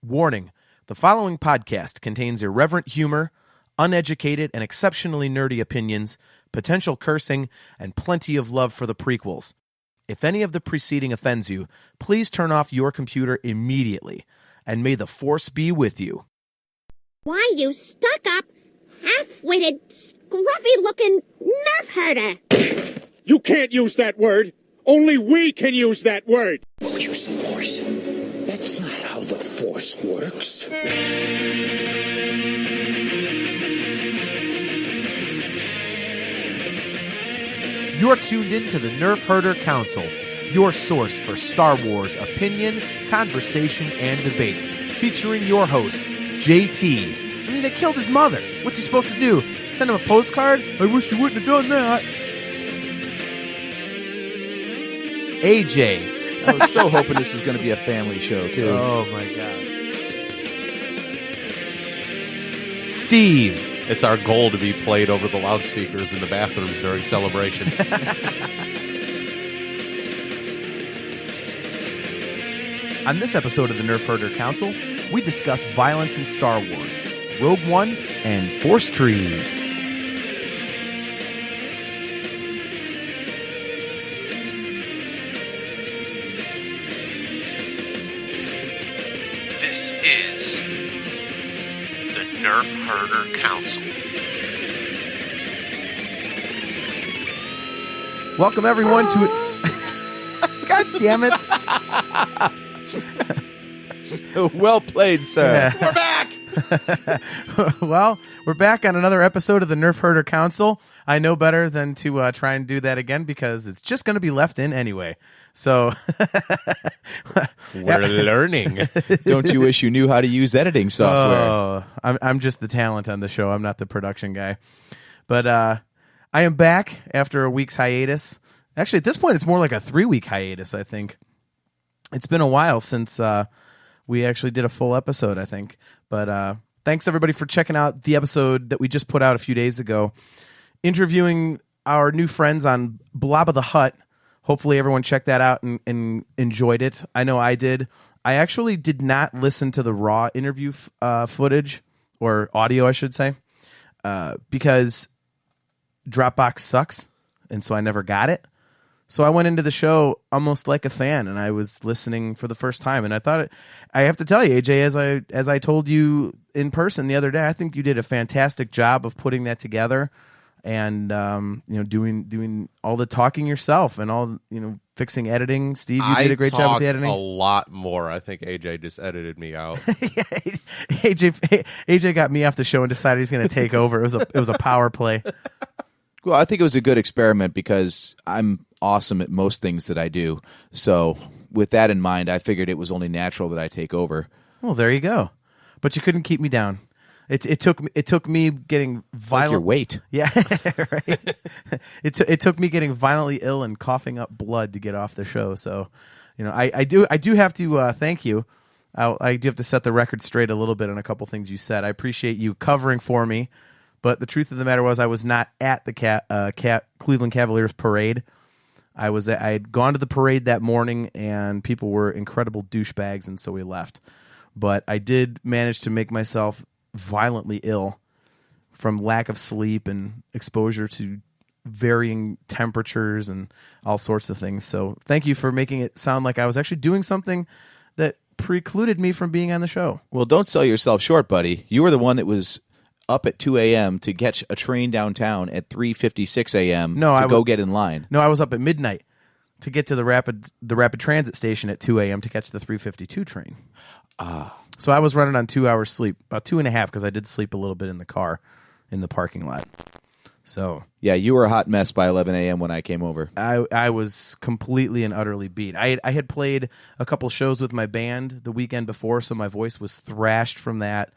Warning, the following podcast contains irreverent humor, uneducated and exceptionally nerdy opinions, potential cursing, and plenty of love for the prequels. If any of the preceding offends you, please turn off your computer immediately, and may the Force be with you. Why, you stuck-up, half-witted, scruffy-looking nerf herder! You can't use that word! Only we can use that word! We'll use the Force. That's not how the Force works. You're tuned in to the Nerfherder Council, your source for Star Wars opinion, conversation, and debate. Featuring your hosts, JT. I mean, they killed his mother. What's he supposed to do? Send him a postcard? I wish you wouldn't have done that. AJ. I was so hoping this was going to be a family show, too. Oh, my God. Steve. It's our goal to be played over the loudspeakers in the bathrooms during celebration. On this episode of the Nerfherder Council, we discuss violence in Star Wars, Rogue One, and Force Trees. This is the Nerfherder Council. Welcome, everyone, to... God damn it. Well played, sir. We're back! Well, we're back on another episode of the Nerfherder Council. I know better than to try and do that again because it's just going to be left in anyway. So... We're learning. Don't you wish you knew how to use editing software? Oh, I'm just the talent on the show. I'm not the production guy. But I am back after a week's hiatus. Actually, at this point, it's more like a 3-week hiatus, I think. It's been a while since we actually did a full episode, I think. But thanks, everybody, for checking out the episode that we just put out a few days ago, interviewing our new friends on Blob of the Hutt. Hopefully everyone checked that out and enjoyed it. I know I did. I actually did not listen to the raw interview footage, or audio, I should say, because Dropbox sucks, and so I never got it. So I went into the show almost like a fan, and I was listening for the first time. And I thought, I have to tell you, AJ, as I told you in person the other day, I think you did a fantastic job of putting that together. And doing all the talking yourself and all fixing editing. Steve, you did a great job with the editing. A lot more. I think AJ just edited me out. AJ got me off the show and decided he's going to take over. It was a power play. Well, I think it was a good experiment because I'm awesome at most things that I do. So with that in mind, I figured it was only natural that I take over. Well, there you go. But you couldn't keep me down. It took me getting violent. Like your weight. Yeah, right. It took me getting violently ill and coughing up blood to get off the show. So, I do have to thank you. I do have to set the record straight a little bit on a couple things you said. I appreciate you covering for me, but the truth of the matter was I was not at the Cleveland Cavaliers parade. I had gone to the parade that morning, and people were incredible douchebags, and so we left. But I did manage to make myself violently ill from lack of sleep and exposure to varying temperatures and all sorts of things. So thank you for making it sound like I was actually doing something that precluded me from being on the show. Well, don't sell yourself short, buddy. You were the one that was up at 2 a.m. to catch a train downtown at 3:56 a.m. to go get in line. No, I was up at midnight to get to the rapid transit station at 2 a.m. to catch the 3:52 train. So I was running on 2 hours sleep, about 2.5, because I did sleep a little bit in the car in the parking lot. So yeah, you were a hot mess by 11 a.m. when I came over. I was completely and utterly beat. I had played a couple shows with my band the weekend before, so my voice was thrashed from that,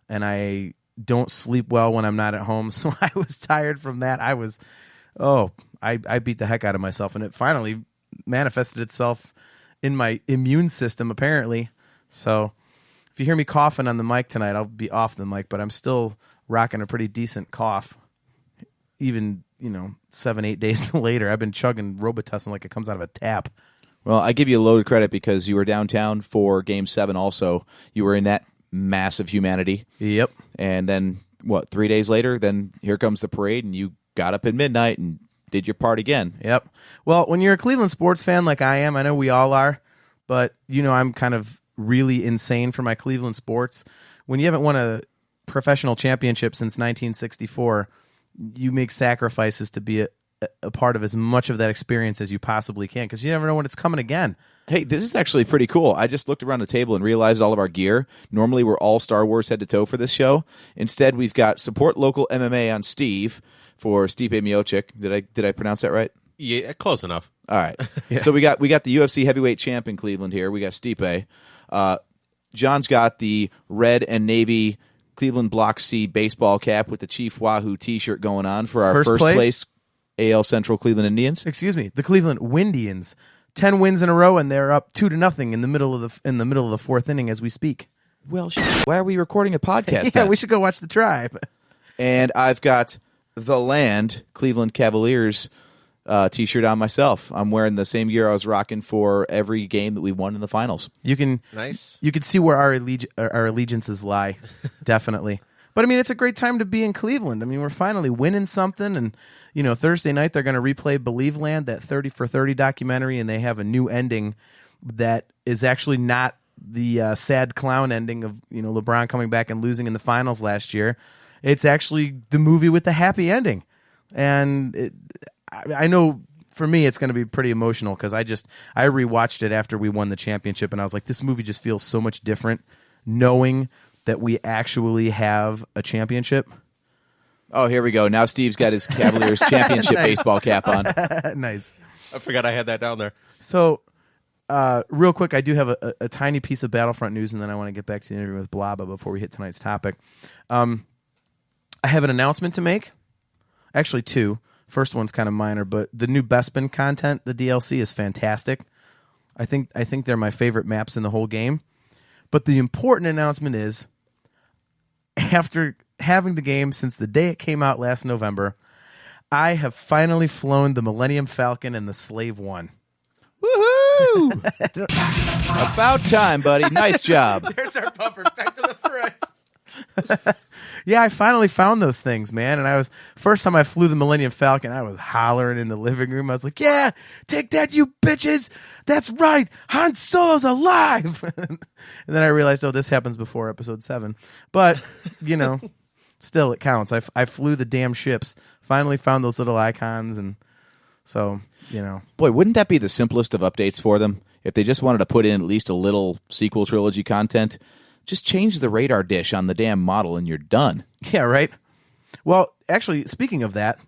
and I don't sleep well when I'm not at home, so I was tired from that. I beat the heck out of myself, and it finally manifested itself in my immune system, apparently. So if you hear me coughing on the mic tonight, I'll be off the mic, but I'm still rocking a pretty decent cough. Even, 7-8 days later, I've been chugging Robitussin like it comes out of a tap. Well, I give you a load of credit because you were downtown for Game 7 also. You were in that massive humanity. Yep. And then, 3 days later, then here comes the parade, and you got up at midnight and did your part again. Yep. Well, when you're a Cleveland sports fan like I am, I know we all are, but I'm kind of really insane for my Cleveland sports. When you haven't won a professional championship since 1964, you make sacrifices to be a part of as much of that experience as you possibly can, because you never know when it's coming again. Hey, this is actually pretty cool. I just looked around the table and realized all of our gear. Normally, we're all Star Wars head to toe for this show. Instead, we've got support local MMA on Steve for Stipe Miocic. Did I pronounce that right? Yeah, close enough. All right. So we got the UFC heavyweight champ in Cleveland here. We got Stipe. John's got the red and navy Cleveland Block C baseball cap with the Chief Wahoo T-shirt going on for our first place AL Central Cleveland Indians. Excuse me, the Cleveland Windians. 10 wins in a row, and they're up 2-0 in the middle of the fourth inning as we speak. Well, why are we recording a podcast? Yeah, then? we should go watch the Tribe. And I've got the Land Cleveland Cavaliers T-shirt on myself. I'm wearing the same gear I was rocking for every game that we won in the finals. You can see where our allegiances lie, definitely. But I mean, it's a great time to be in Cleveland. I mean, we're finally winning something, and Thursday night they're going to replay Believe Land, that 30 for 30 documentary, and they have a new ending that is actually not the sad clown ending of LeBron coming back and losing in the finals last year. It's actually the movie with the happy ending, and I know for me it's going to be pretty emotional because I rewatched it after we won the championship, and I was like, this movie just feels so much different knowing that we actually have a championship. Oh, here we go. Now Steve's got his Cavaliers championship baseball cap on. Nice. I forgot I had that down there. So, real quick, I do have a tiny piece of Battlefront news, and then I want to get back to the interview with Blaba before we hit tonight's topic. I have an announcement to make. Actually, two. First one's kind of minor, but the new Bespin content, the DLC, is fantastic. I think they're my favorite maps in the whole game. But the important announcement is, after having the game since the day it came out last November, I have finally flown the Millennium Falcon and the Slave One. Woohoo! About time, buddy. Nice job. There's our bumper. Back to the front. Yeah, I finally found those things, man. And first time I flew the Millennium Falcon, I was hollering in the living room. I was like, yeah, take that, you bitches. That's right. Han Solo's alive. And then I realized, this happens before episode 7. But, still, it counts. I flew the damn ships, finally found those little icons. And so, Boy, wouldn't that be the simplest of updates for them? If they just wanted to put in at least a little sequel trilogy content, just change the radar dish on the damn model and you're done. Yeah, right? Well, actually, speaking of that,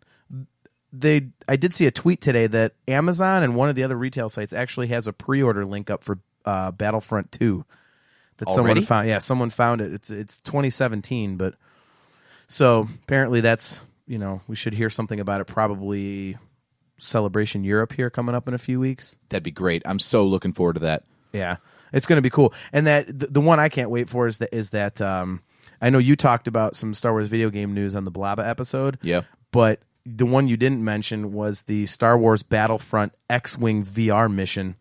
I did see a tweet today that Amazon and one of the other retail sites actually has a pre-order link up for Battlefront 2. That Already? Someone found. Yeah, someone found it. It's 2017, but so apparently that's, we should hear something about it probably Celebration Europe here coming up in a few weeks. That'd be great. I'm so looking forward to that. Yeah. It's going to be cool. And that the one I can't wait for is that I know you talked about some Star Wars video game news on the Blaba episode. Yeah. But the one you didn't mention was the Star Wars Battlefront X-Wing VR mission.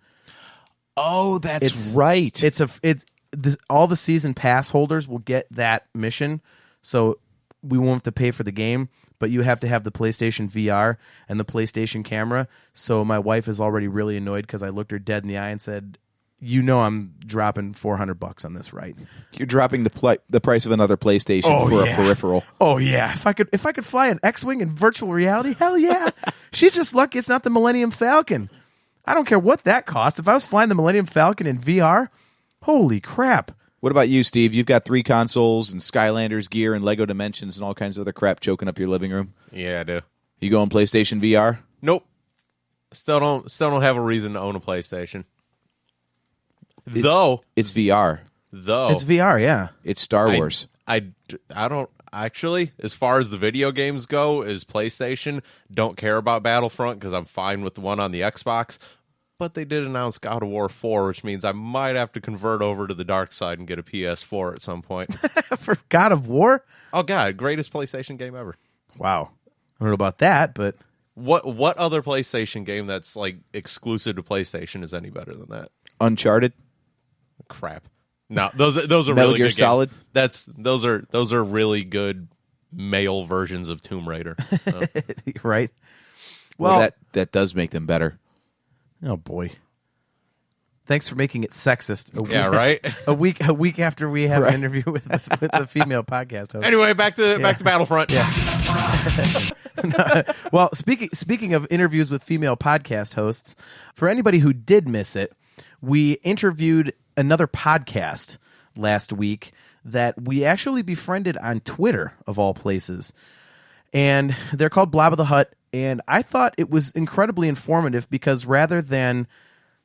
Oh, that's right. All the season pass holders will get that mission, so we won't have to pay for the game, but you have to have the PlayStation VR and the PlayStation camera. So my wife is already really annoyed because I looked her dead in the eye and said, I'm dropping $400 on this, right? You're dropping the price of another PlayStation for a peripheral. Oh yeah, if I could fly an X-Wing in virtual reality, hell yeah. She's just lucky it's not the Millennium Falcon. I don't care what that costs. If I was flying the Millennium Falcon in VR, holy crap. What about you, Steve? You've got 3 consoles and Skylanders gear and Lego Dimensions and all kinds of other crap choking up your living room. Yeah, I do. You going PlayStation VR? Nope. Still don't have a reason to own a PlayStation. It's VR. It's VR, yeah. It's Star Wars. I don't actually, as far as the video games go, is PlayStation. Don't care about Battlefront because I'm fine with the one on the Xbox. But they did announce God of War 4, which means I might have to convert over to the dark side and get a PS4 at some point. For God of War? Oh, God, greatest PlayStation game ever. Wow. I don't know about that, but What other PlayStation game that's like exclusive to PlayStation is any better than that? Uncharted. Crap. No, those are Metal really Gear good Solid? games. Those are really good male versions of Tomb Raider. So. Right? Well, that does make them better. Oh boy. Thanks for making it sexist. Yeah, right. A week after we have an interview with the female podcast host. Anyway, back to Battlefront. Yeah. Well, speaking of interviews with female podcast hosts, for anybody who did miss it, we interviewed another podcast last week that we actually befriended on Twitter, of all places. And they're called Blob of the Hut. And I thought it was incredibly informative because rather than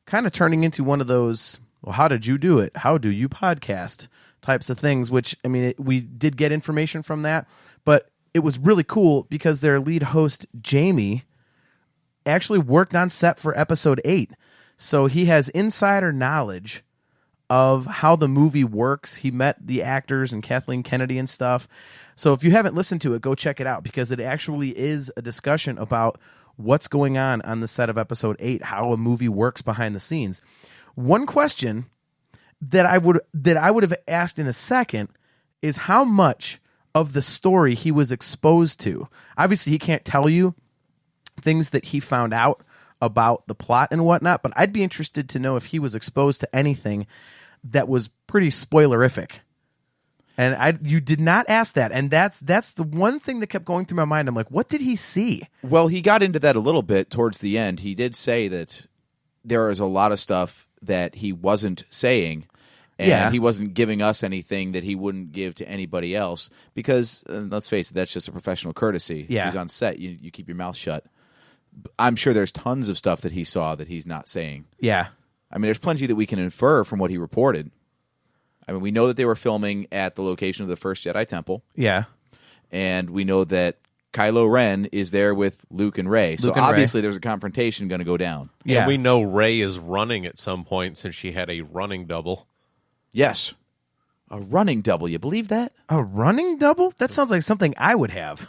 kind of turning into one of those, well, how did you do it? How do you podcast types of things, which, I mean, we did get information from that, but it was really cool because their lead host, Jamie, actually worked on set for episode 8. So he has insider knowledge of how the movie works. He met the actors and Kathleen Kennedy and stuff. So if you haven't listened to it, go check it out because it actually is a discussion about what's going on the set of episode 8, how a movie works behind the scenes. One question that I would have asked in a second is how much of the story he was exposed to. Obviously, he can't tell you things that he found out about the plot and whatnot, but I'd be interested to know if he was exposed to anything that was pretty spoilerific. And you did not ask that, and that's the one thing that kept going through my mind. I'm like, what did he see? Well, he got into that a little bit towards the end. He did say that there is a lot of stuff that he wasn't saying, and he wasn't giving us anything that he wouldn't give to anybody else because, let's face it, that's just a professional courtesy. Yeah. He's on set. You keep your mouth shut. I'm sure there's tons of stuff that he saw that he's not saying. Yeah. I mean, there's plenty that we can infer from what he reported. I mean, we know that they were filming at the location of the first Jedi Temple. Yeah. And we know that Kylo Ren is there with Luke and Rey. So obviously there's a confrontation going to go down. Yeah. And we know Rey is running at some point since she had a running double. Yes. A running double. You believe that? A running double? That sounds like something I would have.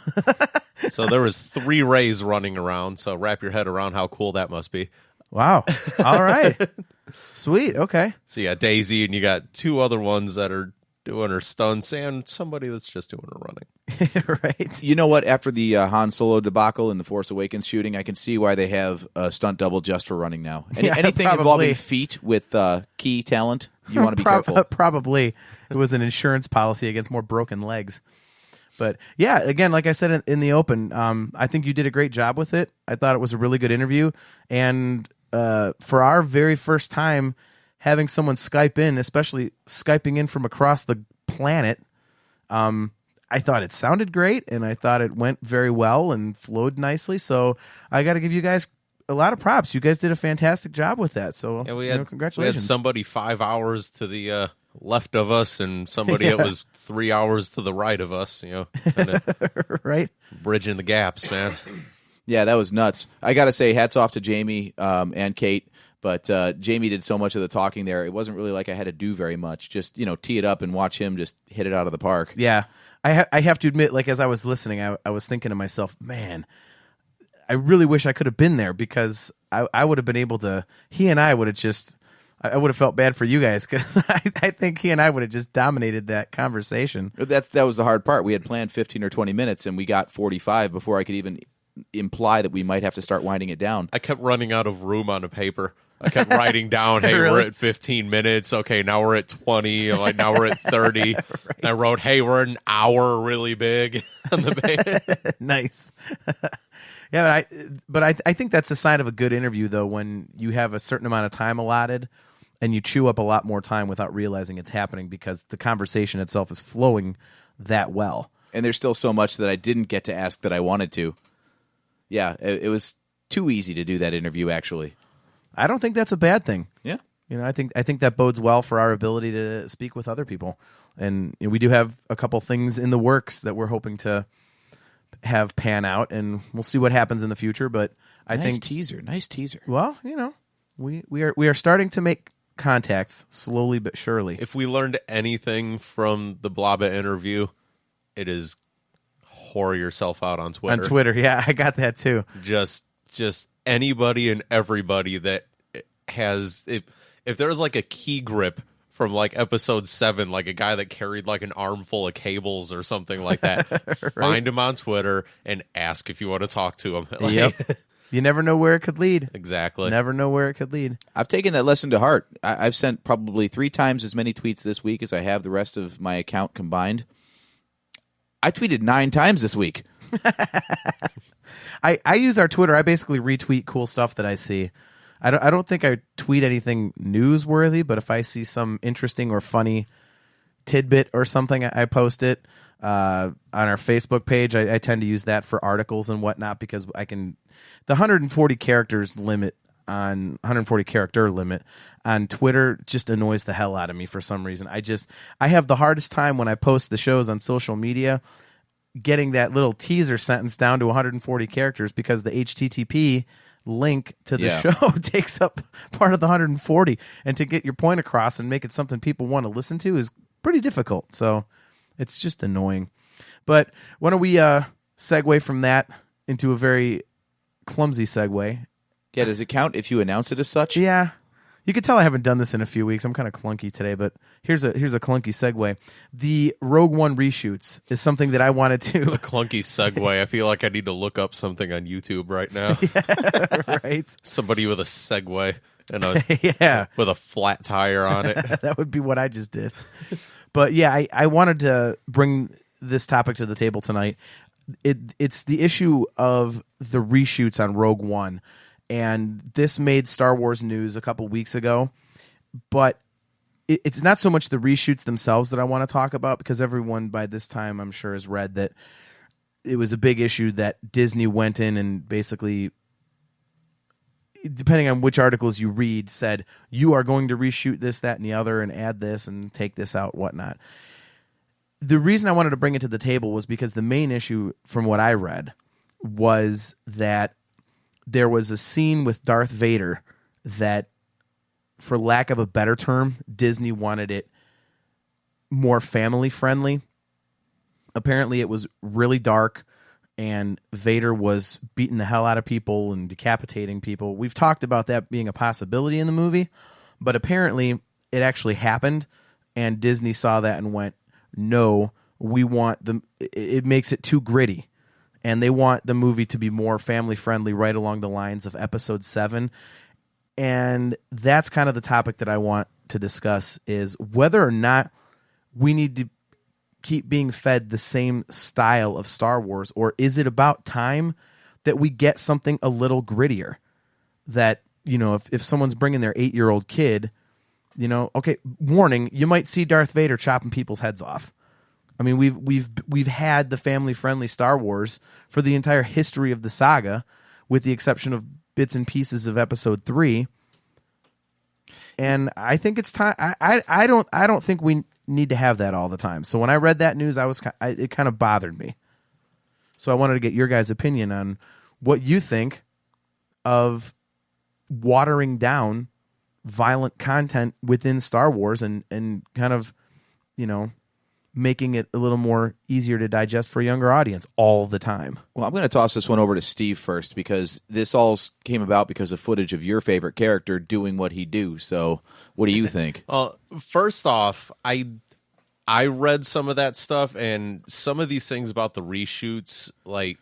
So there was 3 Reys running around. So wrap your head around how cool that must be. Wow. All right. Sweet. Okay. So you got Daisy, and you got 2 other ones that are doing her stunts, and somebody that's just doing her running. Right. You know what? After the Han Solo debacle in the Force Awakens shooting, I can see why they have a stunt double just for running now. Anything probably. involving feet with key talent, you want to be careful. Probably. It was an insurance policy against more broken legs. But yeah, again, like I said in the open, I think you did a great job with it. I thought it was a really good interview. And for our very first time having someone Skype in, especially Skyping in from across the planet, I thought it sounded great, and I thought it went very well and flowed nicely. So I got to give you guys a lot of props. You guys did a fantastic job with that. So congratulations. We had somebody 5 hours to the left of us, and somebody that was 3 hours to the right of us. Kinda right, bridging the gaps, man. Yeah, that was nuts. I got to say, hats off to Jamie and Kate. But Jamie did so much of the talking there. It wasn't really like I had to do very much. Just, tee it up and watch him just hit it out of the park. Yeah. I have to admit, like, as I was listening, I was thinking to myself, man, I really wish I could have been there because I would have been able to, he and I would have just, I would have felt bad for you guys because I think he and I would have just dominated that conversation. That was the hard part. We had planned 15 or 20 minutes and we got 45 before I could even imply that we might have to start winding it down. I kept running out of room on a paper. I kept writing down, hey, Really? we're at 15 minutes. Okay, now we're at 20. I'm like, now we're at 30. Right. I wrote, hey, we're an hour really big on the page. Nice. Yeah, but I think that's a sign of a good interview, though, when you have a certain amount of time allotted and you chew up a lot more time without realizing it's happening because the conversation itself is flowing that well. And there's still so much that I didn't get to ask that I wanted to. Yeah, it was too easy to do that interview, actually. I don't think that's a bad thing. Yeah. I think that bodes well for our ability to speak with other people. And we do have a couple things in the works that we're hoping to have pan out, and we'll see what happens in the future. But I think nice teaser. Well, we are starting to make contacts slowly but surely. If we learned anything from the Blobba interview, it is Whore yourself out on Twitter. On Twitter, yeah, I got that too. Just anybody and everybody that has if there's like a key grip from like episode 7, like a guy that carried like an armful of cables or something like that, Right. find him on Twitter and ask if you want to talk to him. Like, Yep. You never know where it could lead. Exactly. Never know where it could lead. I've taken that lesson to heart. I've sent probably 3 times as many tweets this week as I have the rest of my account combined. I tweeted 9 times this week. I use our Twitter. I basically retweet cool stuff that I see. I don't think I tweet anything newsworthy, but if I see some interesting or funny tidbit or something, I post it on our Facebook page. I tend to use that for articles and whatnot because I can. The 140 characters limit on 140 character limit on Twitter just annoys the hell out of me for some reason. I have the hardest time when I post the shows on social media getting that little teaser sentence down to 140 characters because the HTTP link to the show takes up part of the 140, and to get your point across and make it something people want to listen to is pretty difficult. So it's just annoying. But why don't we segue from that into a very clumsy segue? Yeah, does it count if you announce it as such? Yeah. You can tell I haven't done this in a few weeks. I'm kind of clunky today, but here's a clunky segue. The Rogue One reshoots is something that I wanted to. A clunky segue. I feel like I need to look up something on YouTube right now. Yeah, right. Somebody with a Segway and a Yeah. with a flat tire on it. That would be what I just did. But yeah, I wanted to bring this topic to the table tonight. It's the issue of the reshoots on Rogue One. And this made Star Wars news a couple weeks ago, but it's not so much the reshoots themselves that I want to talk about, because everyone by this time I'm sure has read that it was a big issue that Disney went in and basically, depending on which articles you read, said you are going to reshoot this, that, and the other, and add this and take this out, whatnot. The reason I wanted to bring it to the table was because the main issue from what I read was that there was a scene with Darth Vader that, for lack of a better term, Disney wanted it more family friendly. Apparently it was really dark and Vader was beating the hell out of people and decapitating people. We've talked about that being a possibility in the movie, but apparently it actually happened, and Disney saw that and went, no, we want it makes it too gritty. And they want the movie to be more family-friendly, right along the lines of Episode 7. And that's kind of the topic that I want to discuss, is whether or not we need to keep being fed the same style of Star Wars, or is it about time that we get something a little grittier? That, you know, if someone's bringing their 8-year-old kid, you know, okay, warning, you might see Darth Vader chopping people's heads off. I mean, we've had the family-friendly Star Wars for the entire history of the saga, with the exception of bits and pieces of Episode 3. And I think it's time. I don't think we need to have that all the time. So when I read that news, it kind of bothered me. So I wanted to get your guys' opinion on what you think of watering down violent content within Star Wars and kind of, you know, making it a little more easier to digest for a younger audience all the time. Well, I'm going to toss this one over to Steve first, because this all came about because of footage of your favorite character doing what he do. So what do you think? First off, I read some of that stuff, and some of these things about the reshoots, like,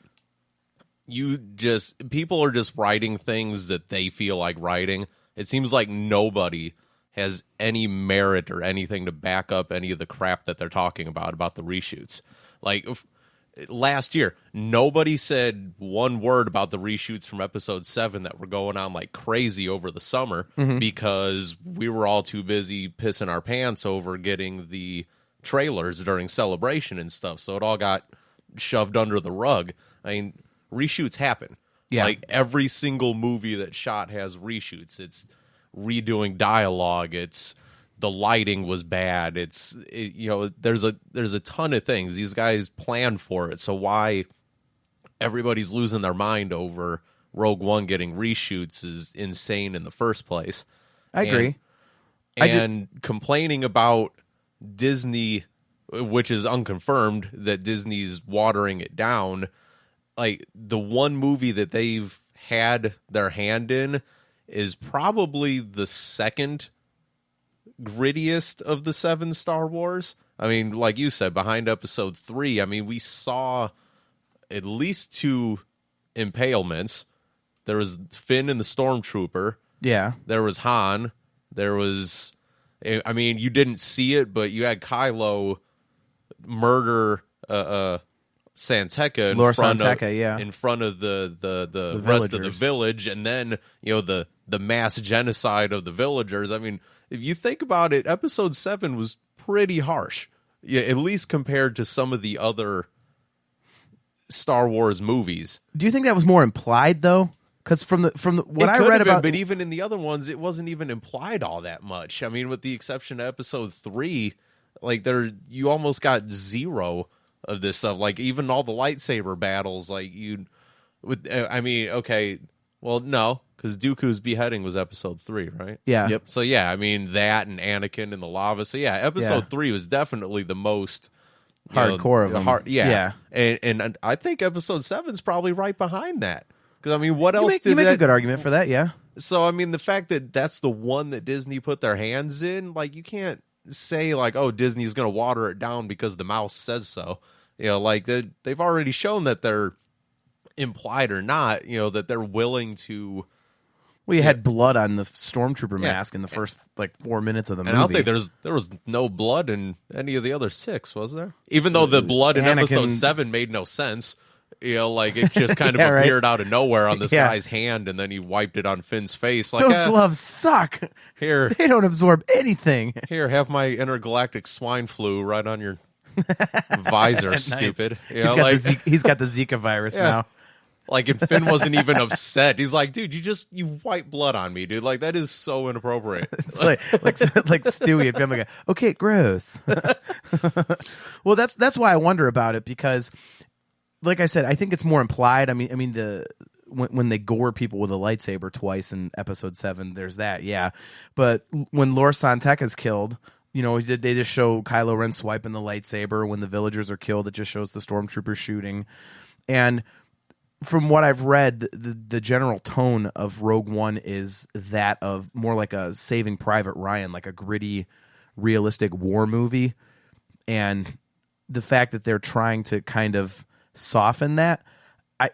people are just writing things that they feel like writing. It seems like nobody has any merit or anything to back up any of the crap that they're talking about the reshoots. Like, last year, nobody said one word about the reshoots from Episode 7 that were going on like crazy over the summer, because we were all too busy pissing our pants over getting the trailers during Celebration and stuff, so it all got shoved under the rug. I mean, reshoots happen. Yeah. Like, every single movie that shot has reshoots. It's redoing dialogue, it's the lighting was bad, you know, there's a ton of things. These guys plan for it, so why everybody's losing their mind over Rogue One getting reshoots is insane in the first place. I agree. And complaining about Disney which is unconfirmed that Disney's watering it down. Like, the one movie that they've had their hand in is probably the second grittiest of the 7 Star Wars. I mean, like you said, behind episode 3, I mean, we saw at least 2 impalements. There was Finn and the Stormtrooper. Yeah. There was Han. There was, I mean, you didn't see it, but you had Kylo murder Santeca Lord Santeca, yeah. in front of the rest of the villagers. village, and then, you know, the mass genocide of the villagers. I mean, if you think about it, episode 7 was pretty harsh. Yeah, at least compared to some of the other Star Wars movies. Do you think that was more implied though? Because from the what I read about, but even in the other ones, it wasn't even implied all that much. I mean, with the exception of episode 3, like you almost got 0 of this stuff. Like even all the lightsaber battles, like I mean, okay, well, no, because Dooku's beheading was episode 3, right? yeah, Yep. So yeah, I mean that and Anakin and the lava. So yeah, episode 3 was definitely the most hardcore of them. Yeah. And I think episode 7 is probably right behind that. Because I mean, what else you make a good argument for that, yeah. So I mean, the fact that that's the one that Disney put their hands in, like you can't say like, oh, Disney's going to water it down because the mouse says so. You know, like they've already shown that they're implied or not. You know, that they're willing to. Well, you had blood on the Stormtrooper mask in the first like 4 minutes of the movie. And I don't think there was no blood in any of the other 6, was there? Even though the blood in episode 7 made no sense. You know, like it just kind of appeared out of nowhere on this guy's hand, and then he wiped it on Finn's face. Like, those gloves suck. Here, they don't absorb anything. Here, have my intergalactic swine flu right on your visor, Nice. Stupid. You He's know, got like, he's got the Zika virus now. Like, and Finn wasn't even upset. He's like, dude, you wipe blood on me, dude. Like, that is so inappropriate. It's like Stewie and Family Guy. Okay, gross. Well, that's why I wonder about it, because, like I said, I think it's more implied. I mean, when they gore people with a lightsaber twice in episode 7, there's that, yeah. But when Lor Santeca's killed, you know, they just show Kylo Ren swiping the lightsaber. When the villagers are killed, it just shows the stormtroopers shooting. And from what I've read, the general tone of Rogue One is that of more like a Saving Private Ryan, like a gritty, realistic war movie. And the fact that they're trying to kind of soften that,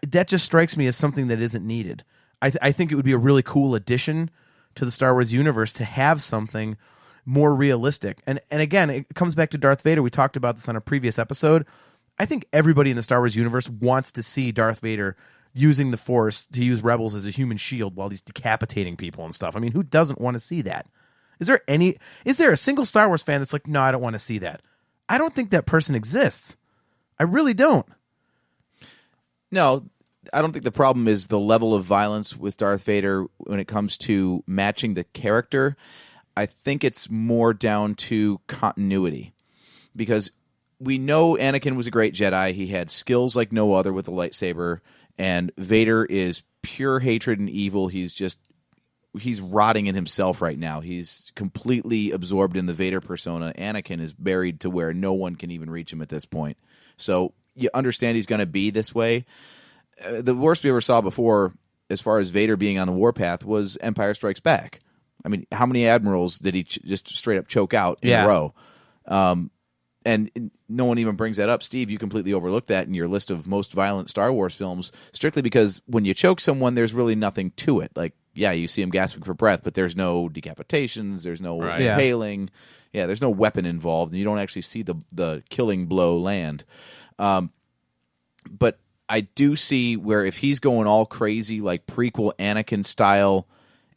that just strikes me as something that isn't needed. I think it would be a really cool addition to the Star Wars universe to have something more realistic. And again, it comes back to Darth Vader. We talked about this on a previous episode. I think everybody in the Star Wars universe wants to see Darth Vader using the Force to use rebels as a human shield while he's decapitating people and stuff. I mean, who doesn't want to see that? Is there a single Star Wars fan that's like, no, I don't want to see that? I don't think that person exists. I really don't. No, I don't think the problem is the level of violence with Darth Vader when it comes to matching the character. I think it's more down to continuity, because we know Anakin was a great Jedi. He had skills like no other with the lightsaber, and Vader is pure hatred and evil. He's rotting in himself right now. He's completely absorbed in the Vader persona. Anakin is buried to where no one can even reach him at this point. So you understand he's going to be this way. The worst we ever saw before, as far as Vader being on the warpath, was Empire Strikes Back. I mean, how many admirals did he just straight up choke out in a row? And no one even brings that up. Steve, you completely overlooked that in your list of most violent Star Wars films, strictly because when you choke someone, there's really nothing to it. Like, yeah, you see him gasping for breath, but there's no decapitations, there's no impaling. Yeah, there's no weapon involved, and you don't actually see the killing blow land. But I do see where if he's going all crazy, like prequel Anakin style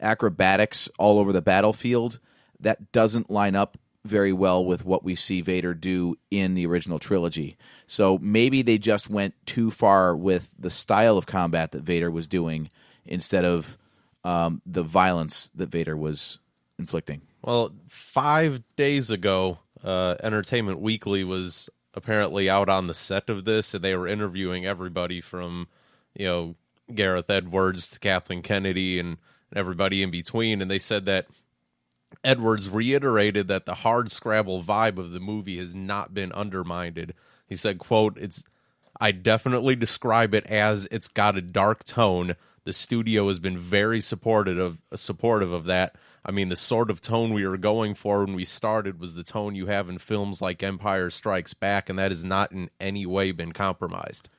acrobatics all over the battlefield, that doesn't line up very well with what we see Vader do in the original trilogy. So maybe they just went too far with the style of combat that Vader was doing instead of the violence that Vader was inflicting. Well, 5 days ago, Entertainment Weekly was apparently out on the set of this, and they were interviewing everybody from, Gareth Edwards to Kathleen Kennedy and everybody in between, and they said that Edwards reiterated that the hard scrabble vibe of the movie has not been undermined. He said, quote, I definitely describe it as it's got a dark tone. The studio has been very supportive of that. I mean, the sort of tone we were going for when we started was the tone you have in films like Empire Strikes Back, and that has not in any way been compromised.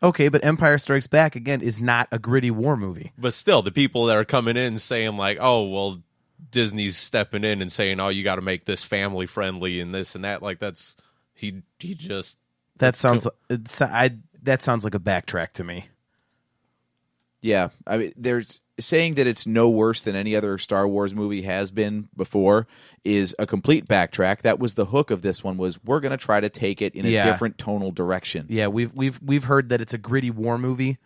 Okay, but Empire Strikes Back, again, is not a gritty war movie. But still, the people that are coming in saying like, oh, well, Disney's stepping in and saying, oh, you got to make this family friendly and this and that, like that's he just that sounds that sounds like a backtrack to me. Yeah, I mean, there's saying that it's no worse than any other Star Wars movie has been before is a complete backtrack. That was the hook of this one, was we're going to try to take it in a different tonal direction. Yeah, we've heard that it's a gritty war movie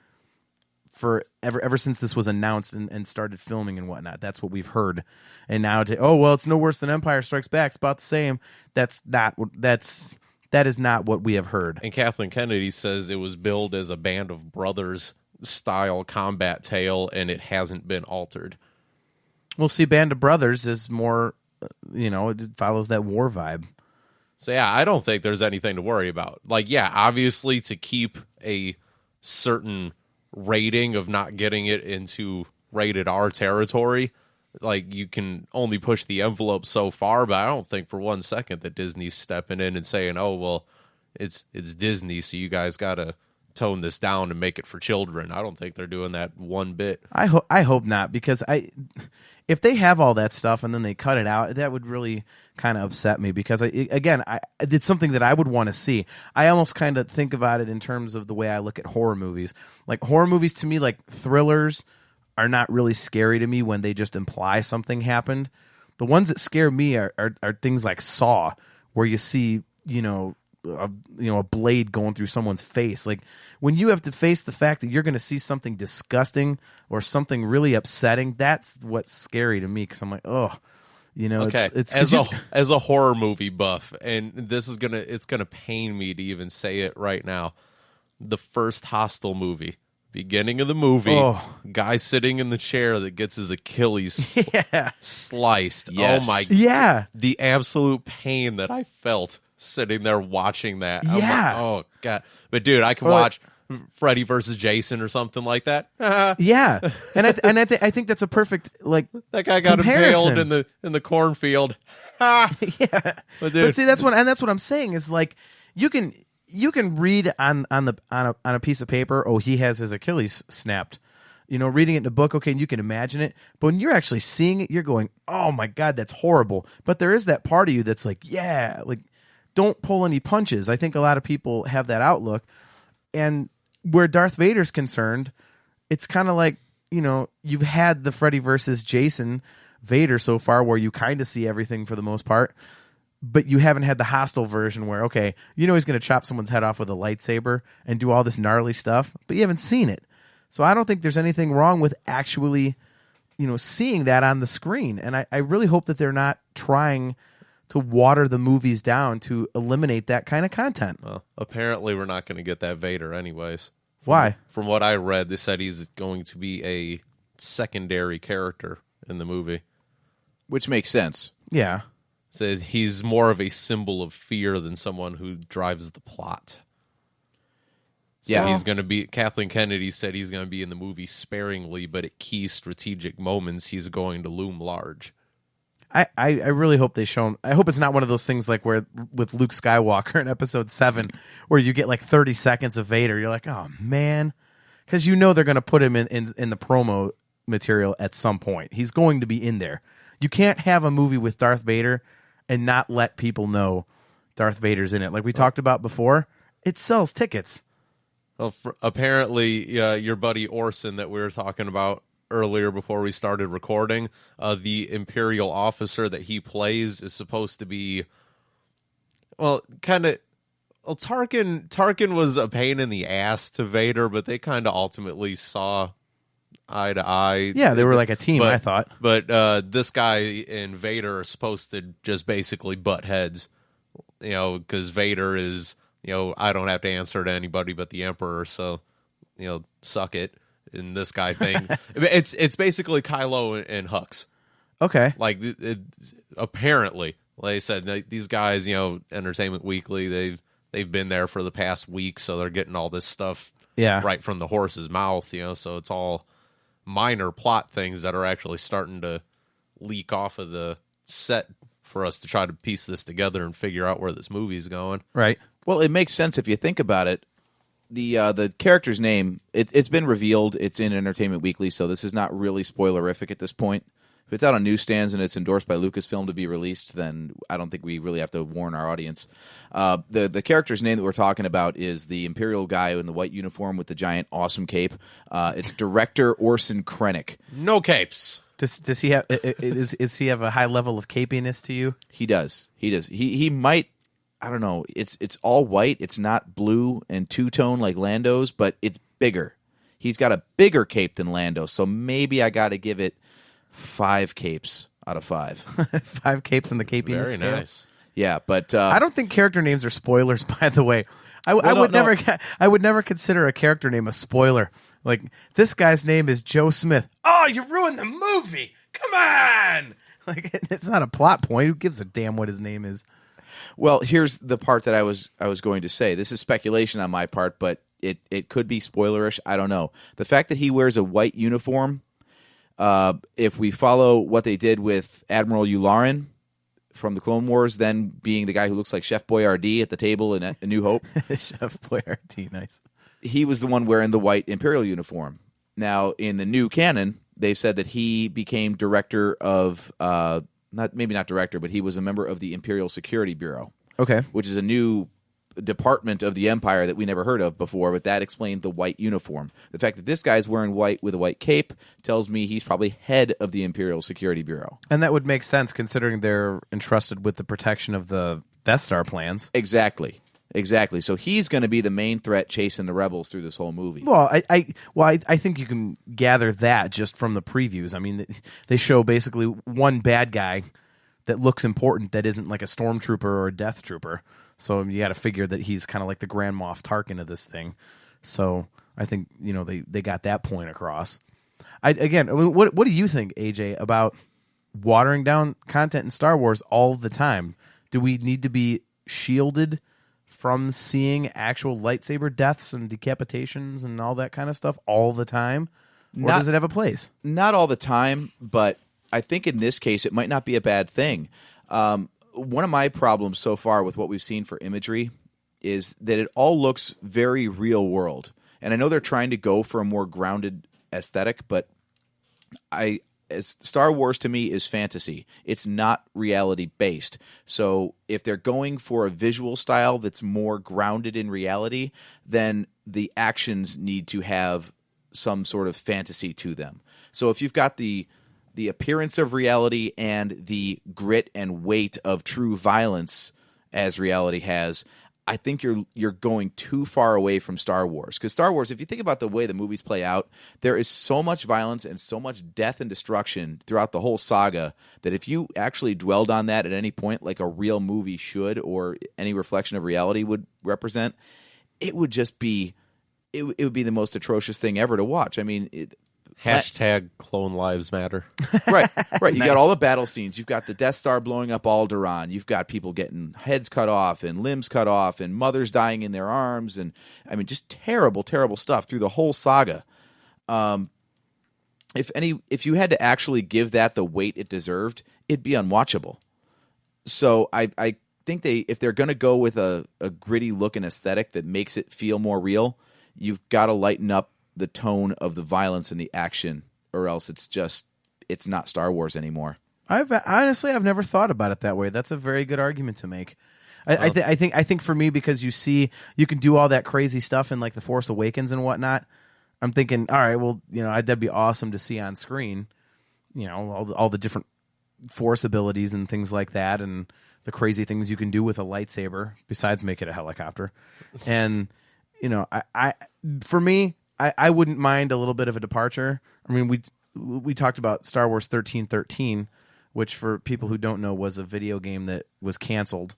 for ever since this was announced and started filming and whatnot. That's what we've heard. And now it's no worse than Empire Strikes Back. It's about the same. That is not what we have heard. And Kathleen Kennedy says it was billed as a Band of Brothers style combat tale, and it hasn't been altered. We'll see. Band of Brothers is more, it follows that war vibe. So yeah, I don't think there's anything to worry about. Like, yeah, obviously to keep a certain rating of not getting it into rated R territory, like you can only push the envelope so far, but I don't think for 1 second that Disney's stepping in and saying, oh, well, it's Disney, so you guys got to tone this down and make it for children. I don't think they're doing that one bit. I hope not, because if they have all that stuff and then they cut it out, that would really kind of upset me, because it's something that I would want to see. I almost kind of think about it in terms of the way I look at horror movies. Like horror movies to me, like thrillers, are not really scary to me when they just imply something happened. The ones that scare me are things like Saw, where you see, a blade going through someone's face. Like when you have to face the fact that you're going to see something disgusting or something really upsetting, that's what's scary to me, because I'm like, oh, okay. It's as a horror movie buff, and it's gonna pain me to even say it right now. The first Hostel movie, beginning of the movie, guy sitting in the chair that gets his Achilles sliced. Yes. Oh my! Yeah, the absolute pain that I felt sitting there watching that. Yeah. I'm like, oh god! But dude, I can watch Freddy versus Jason or something like that. Yeah, and I think that's a perfect that guy got comparison. impaled in the cornfield. Yeah, but see that's what I'm saying is, like, you can read on a piece of paper, oh, he has his Achilles snapped. Reading it in a book, okay, and you can imagine it. But when you're actually seeing it, you're going, oh my god, that's horrible. But there is that part of you that's like, yeah, like, don't pull any punches. I think a lot of people have that outlook. And where Darth Vader's concerned, it's kind of like, you've had the Freddy versus Jason Vader so far, where you kind of see everything for the most part, but you haven't had the Hostile version where, okay, he's going to chop someone's head off with a lightsaber and do all this gnarly stuff, but you haven't seen it. So I don't think there's anything wrong with actually, seeing that on the screen. And I really hope that they're not trying to water the movies down to eliminate that kind of content. Well, apparently we're not going to get that Vader anyways. Why? From what I read, they said he's going to be a secondary character in the movie. Which makes sense. Yeah. Says he's more of a symbol of fear than someone who drives the plot. So yeah, he's going to be. Kathleen Kennedy said he's going to be in the movie sparingly, but at key strategic moments, he's going to loom large. I really hope they show him. I hope it's not one of those things like where with Luke Skywalker in Episode 7, where you get like 30 seconds of Vader. You're like, oh man, because they're going to put him in the promo material at some point. He's going to be in there. You can't have a movie with Darth Vader and not let people know Darth Vader's in it. Like we talked about before, it sells tickets. Well, apparently, your buddy Orson that we were talking about earlier before we started recording, the Imperial officer that he plays is supposed to be, Tarkin was a pain in the ass to Vader, but they kind of ultimately saw eye to eye. Yeah, they were like a team, I thought. But this guy and Vader are supposed to just basically butt heads, because Vader is, I don't have to answer to anybody but the Emperor, so, suck it. In this guy thing, it's basically Kylo and Hux. Okay. Like apparently, like I said, these guys, Entertainment Weekly, they've been there for the past week, so they're getting all this stuff right from the horse's mouth. So it's all minor plot things that are actually starting to leak off of the set for us to try to piece this together and figure out where this movie's going. Right. Well, it makes sense if you think about it. The character's name, it's been revealed. It's in Entertainment Weekly, so this is not really spoilerific at this point. If it's out on newsstands and it's endorsed by Lucasfilm to be released, then I don't think we really have to warn our audience. The character's name that we're talking about is the Imperial guy in the white uniform with the giant awesome cape. It's Director Orson Krennic. No capes. Does he have is he have a high level of capiness to you? He does. He might. I don't know. It's all white. It's not blue and two-tone like Lando's, but it's bigger. He's got a bigger cape than Lando, so maybe I got to give it 5 capes out of 5. 5 capes on the capiness Very scale. nice. Yeah, but I don't think character names are spoilers. By the way, I would never consider a character name a spoiler. Like, this guy's name is Joe Smith. Oh, you ruined the movie! Come on! Like, it's not a plot point. Who gives a damn what his name is? Well, here's the part that I was going to say. This is speculation on my part, but it could be spoilerish. I don't know. The fact that he wears a white uniform, if we follow what they did with Admiral Yularen from the Clone Wars, then being the guy who looks like Chef Boyardee at the table in A New Hope. Chef Boyardee, nice. He was the one wearing the white Imperial uniform. Now, in the new canon, they've said that he became director of, maybe not director, but he was a member of the Imperial Security Bureau. Okay. Which is a new department of the Empire that we never heard of before, but that explained the white uniform. The fact that this guy's wearing white with a white cape tells me he's probably head of the Imperial Security Bureau. And that would make sense considering they're entrusted with the protection of the Death Star plans. Exactly. So he's going to be the main threat chasing the rebels through this whole movie. Well, I think you can gather that just from the previews. I mean, they show basically one bad guy that looks important that isn't like a stormtrooper or a death trooper. So you got to figure that he's kind of like the Grand Moff Tarkin of this thing. So I think they got that point across. What do you think, AJ, about watering down content in Star Wars all the time? Do we need to be shielded from seeing actual lightsaber deaths and decapitations and all that kind of stuff all the time? Or does it have a place? Not all the time, but I think in this case it might not be a bad thing. One of my problems so far with what we've seen for imagery is that it all looks very real world. And I know they're trying to go for a more grounded aesthetic, but as Star Wars to me is fantasy. It's not reality based. So if they're going for a visual style that's more grounded in reality, then the actions need to have some sort of fantasy to them. So if you've got the appearance of reality and the grit and weight of true violence as reality has, I think you're going too far away from Star Wars. Because Star Wars, if you think about the way the movies play out, there is so much violence and so much death and destruction throughout the whole saga that if you actually dwelled on that at any point, like a real movie should, or any reflection of reality would represent, it would just be it would be the most atrocious thing ever to watch. I mean, Hashtag Clone Lives Matter. Right. You got all the battle scenes. You've got the Death Star blowing up Alderaan. You've got people getting heads cut off and limbs cut off and mothers dying in their arms. And I mean, just terrible, terrible stuff through the whole saga. If you had to actually give that the weight it deserved, it'd be unwatchable. So I think if they're going to go with a gritty look and aesthetic that makes it feel more real, you've got to lighten up the tone of the violence and the action, or else it's not Star Wars anymore. I've never thought about it that way. That's a very good argument to make. I think for me, because you can do all that crazy stuff in like The Force Awakens and whatnot. I'm thinking, all right, well, that'd be awesome to see on screen. All the different Force abilities and things like that, and the crazy things you can do with a lightsaber besides make it a helicopter. And for me, I wouldn't mind a little bit of a departure. I mean, we talked about Star Wars 1313, which for people who don't know was a video game that was canceled.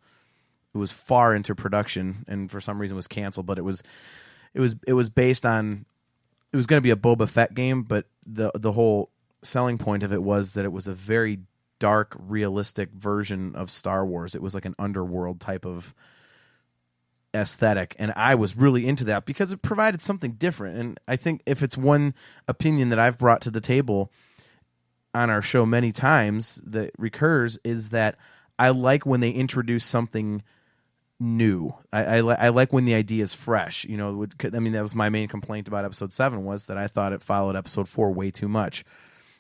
It was far into production and for some reason was canceled, but it was based on, it was going to be a Boba Fett game, but the whole selling point of it was that it was a very dark, realistic version of Star Wars. It was like an underworld type of aesthetic, and I was really into that because it provided something different. And I think if it's one opinion that I've brought to the table on our show many times that recurs, is that I like when they introduce something new. I like when the idea is fresh. You know, I mean, that was my main complaint about episode 7, was that I thought it followed episode 4 way too much.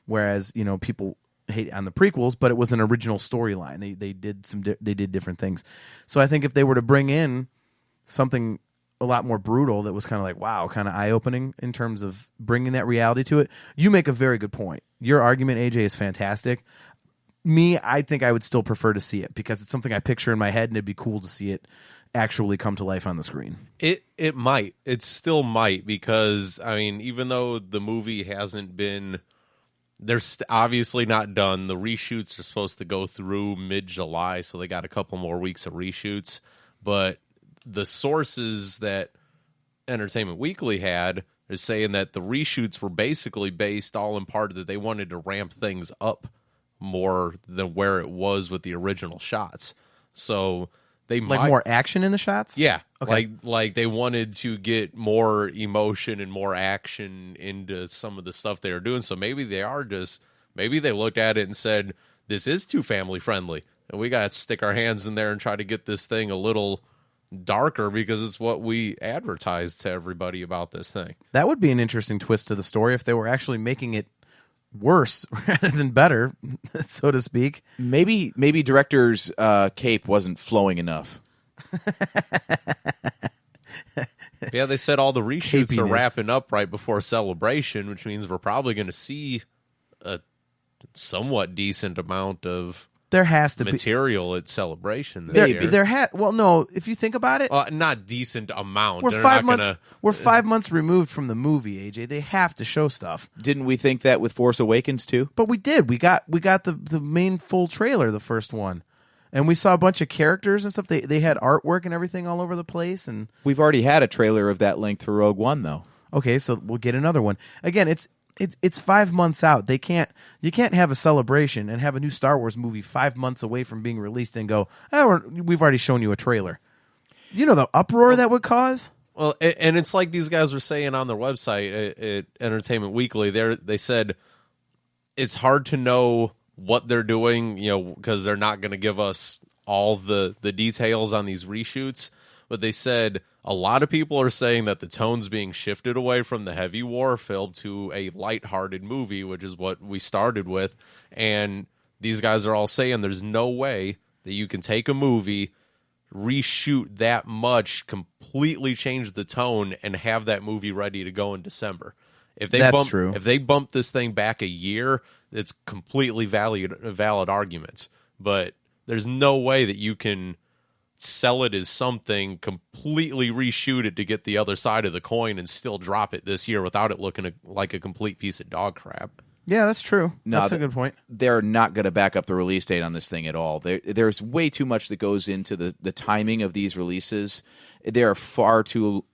Whereas, you know, people hate on the prequels, but it was an original storyline. They did different things. So I think if they were to bring in something a lot more brutal that was kind of like, wow, kind of eye-opening in terms of bringing that reality to it, you make a very good point. Your argument, AJ, is fantastic. Me, I think I would still prefer to see it because it's something I picture in my head, and it'd be cool to see it actually come to life on the screen. It might. It still might, because, I mean, even though the movie hasn't been... They're obviously not done. The reshoots are supposed to go through mid-July, so they got a couple more weeks of reshoots. But the sources that Entertainment Weekly had is saying that the reshoots were basically based all in part that they wanted to ramp things up more than where it was with the original shots. So they like more action in the shots? Yeah. Okay. Like they wanted to get more emotion and more action into some of the stuff they were doing. So maybe they looked at it and said, this is too family friendly, and we got to stick our hands in there and try to get this thing a little darker because it's what we advertised to everybody about this thing. That would be an interesting twist to the story if they were actually making it worse rather than better, so to speak. Maybe director's cape wasn't flowing enough. Yeah, they said all the reshoots Capiness. are wrapping up right before Celebration, which means we're probably going to see a somewhat decent amount of there has to material at Celebration this year. Well, no, if you think about it, not decent amount. we're 5 months. We're 5 months removed from the movie. AJ, they have to show stuff. Didn't we think that with Force Awakens too? But we did. We got the main full trailer, the first one, and we saw a bunch of characters and stuff. They had artwork and everything all over the place. And We've already had a trailer of that length for Rogue One, though. okay, so we'll get another one. Again, it's 5 months out. You can't have a celebration and have a new Star Wars movie 5 months away from being released and go, we've already shown you a trailer. You know the uproar that would cause? Well, and it's like these guys were saying on their website at Entertainment Weekly. They said it's hard to know what they're doing, you know, because they're not going to give us all the details on these reshoots. But they said a lot of people are saying that the tone's being shifted away from the heavy war film to a lighthearted movie, which is what we started with. And these guys are all saying there's no way that you can take a movie, reshoot that much, completely change the tone, and have that movie ready to go in December. If they bump this thing back a year, it's completely valid arguments. But there's no way that you can sell it as something, completely reshoot it to get the other side of the coin, and still drop it this year without it looking like a complete piece of dog crap. Yeah, that's true. No, that's a good point. They're not going to back up the release date on this thing at all. There's way too much that goes into the timing of these releases. They're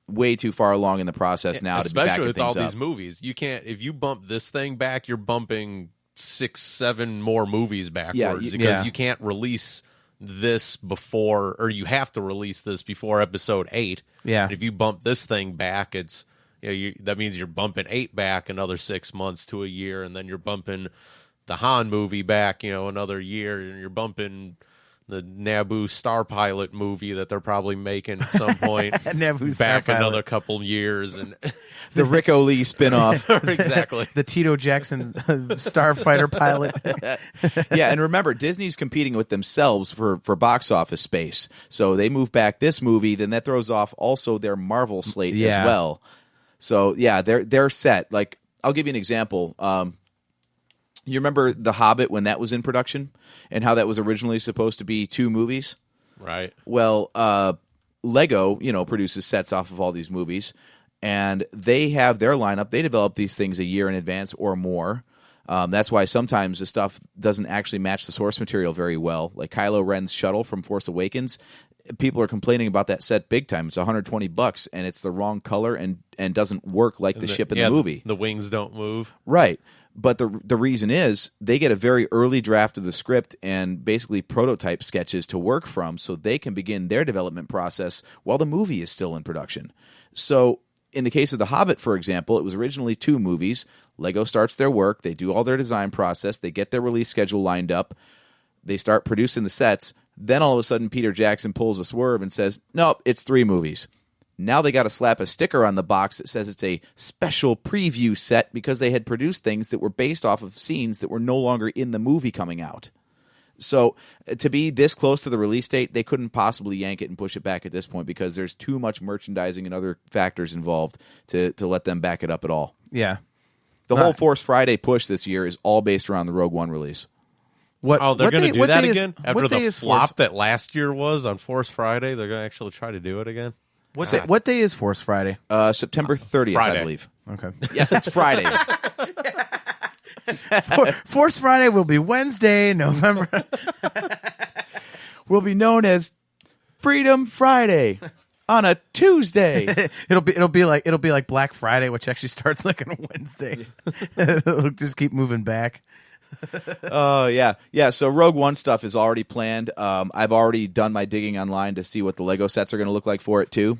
way too far along in the process now, especially to be backing with things all up. these movies. You can't, if you bump this thing back, you're bumping 6-7 more movies backwards because you can't release this before, or you have to release this before episode 8. Yeah. And if you bump this thing back, it's that means you're bumping 8 back another 6 months to a year, and then you're bumping the Han movie back, another year, and you're bumping the Naboo Star Pilot movie that they're probably making at some point Naboo back Star another Pilot. couple years, and The Rick O'Lee spinoff. exactly. The Tito Jackson starfighter pilot. Yeah, and remember, Disney's competing with themselves for box office space. So they move back this movie, then that throws off also their Marvel slate as well. So yeah, they're set. Like, I'll give you an example. You remember The Hobbit when that was in production and how that was originally supposed to be 2 movies? Right. Well, Lego, produces sets off of all these movies, and they have their lineup. They develop these things a year in advance or more. That's why sometimes the stuff doesn't actually match the source material very well. Like Kylo Ren's shuttle from Force Awakens, people are complaining about that set big time. It's $120, and it's the wrong color and doesn't work like the ship in the movie. The wings don't move. Right. But the reason is they get a very early draft of the script and basically prototype sketches to work from so they can begin their development process while the movie is still in production. So in the case of The Hobbit, for example, it was originally 2 movies. Lego starts their work. They do all their design process. They get their release schedule lined up. They start producing the sets. Then all of a sudden Peter Jackson pulls a swerve and says, nope, it's 3 movies. Now they got to slap a sticker on the box that says it's a special preview set because they had produced things that were based off of scenes that were no longer in the movie coming out. So to be this close to the release date, they couldn't possibly yank it and push it back at this point because there's too much merchandising and other factors involved to let them back it up at all. Yeah. The whole Force Friday push this year is all based around the Rogue One release. They're going to do that again? After the flop Force? that last year was on Force Friday, they're going to actually try to do it again? What day is Force Friday? September 30th, Friday. I believe. Okay. Yes, it's Friday. Force Friday will be Wednesday, November. Will be known as Freedom Friday on a Tuesday. it'll be like Black Friday, which actually starts like on a Wednesday. It'll just keep moving back. Oh, yeah. So Rogue One stuff is already planned. I've already done my digging online to see what the Lego sets are going to look like for it, too.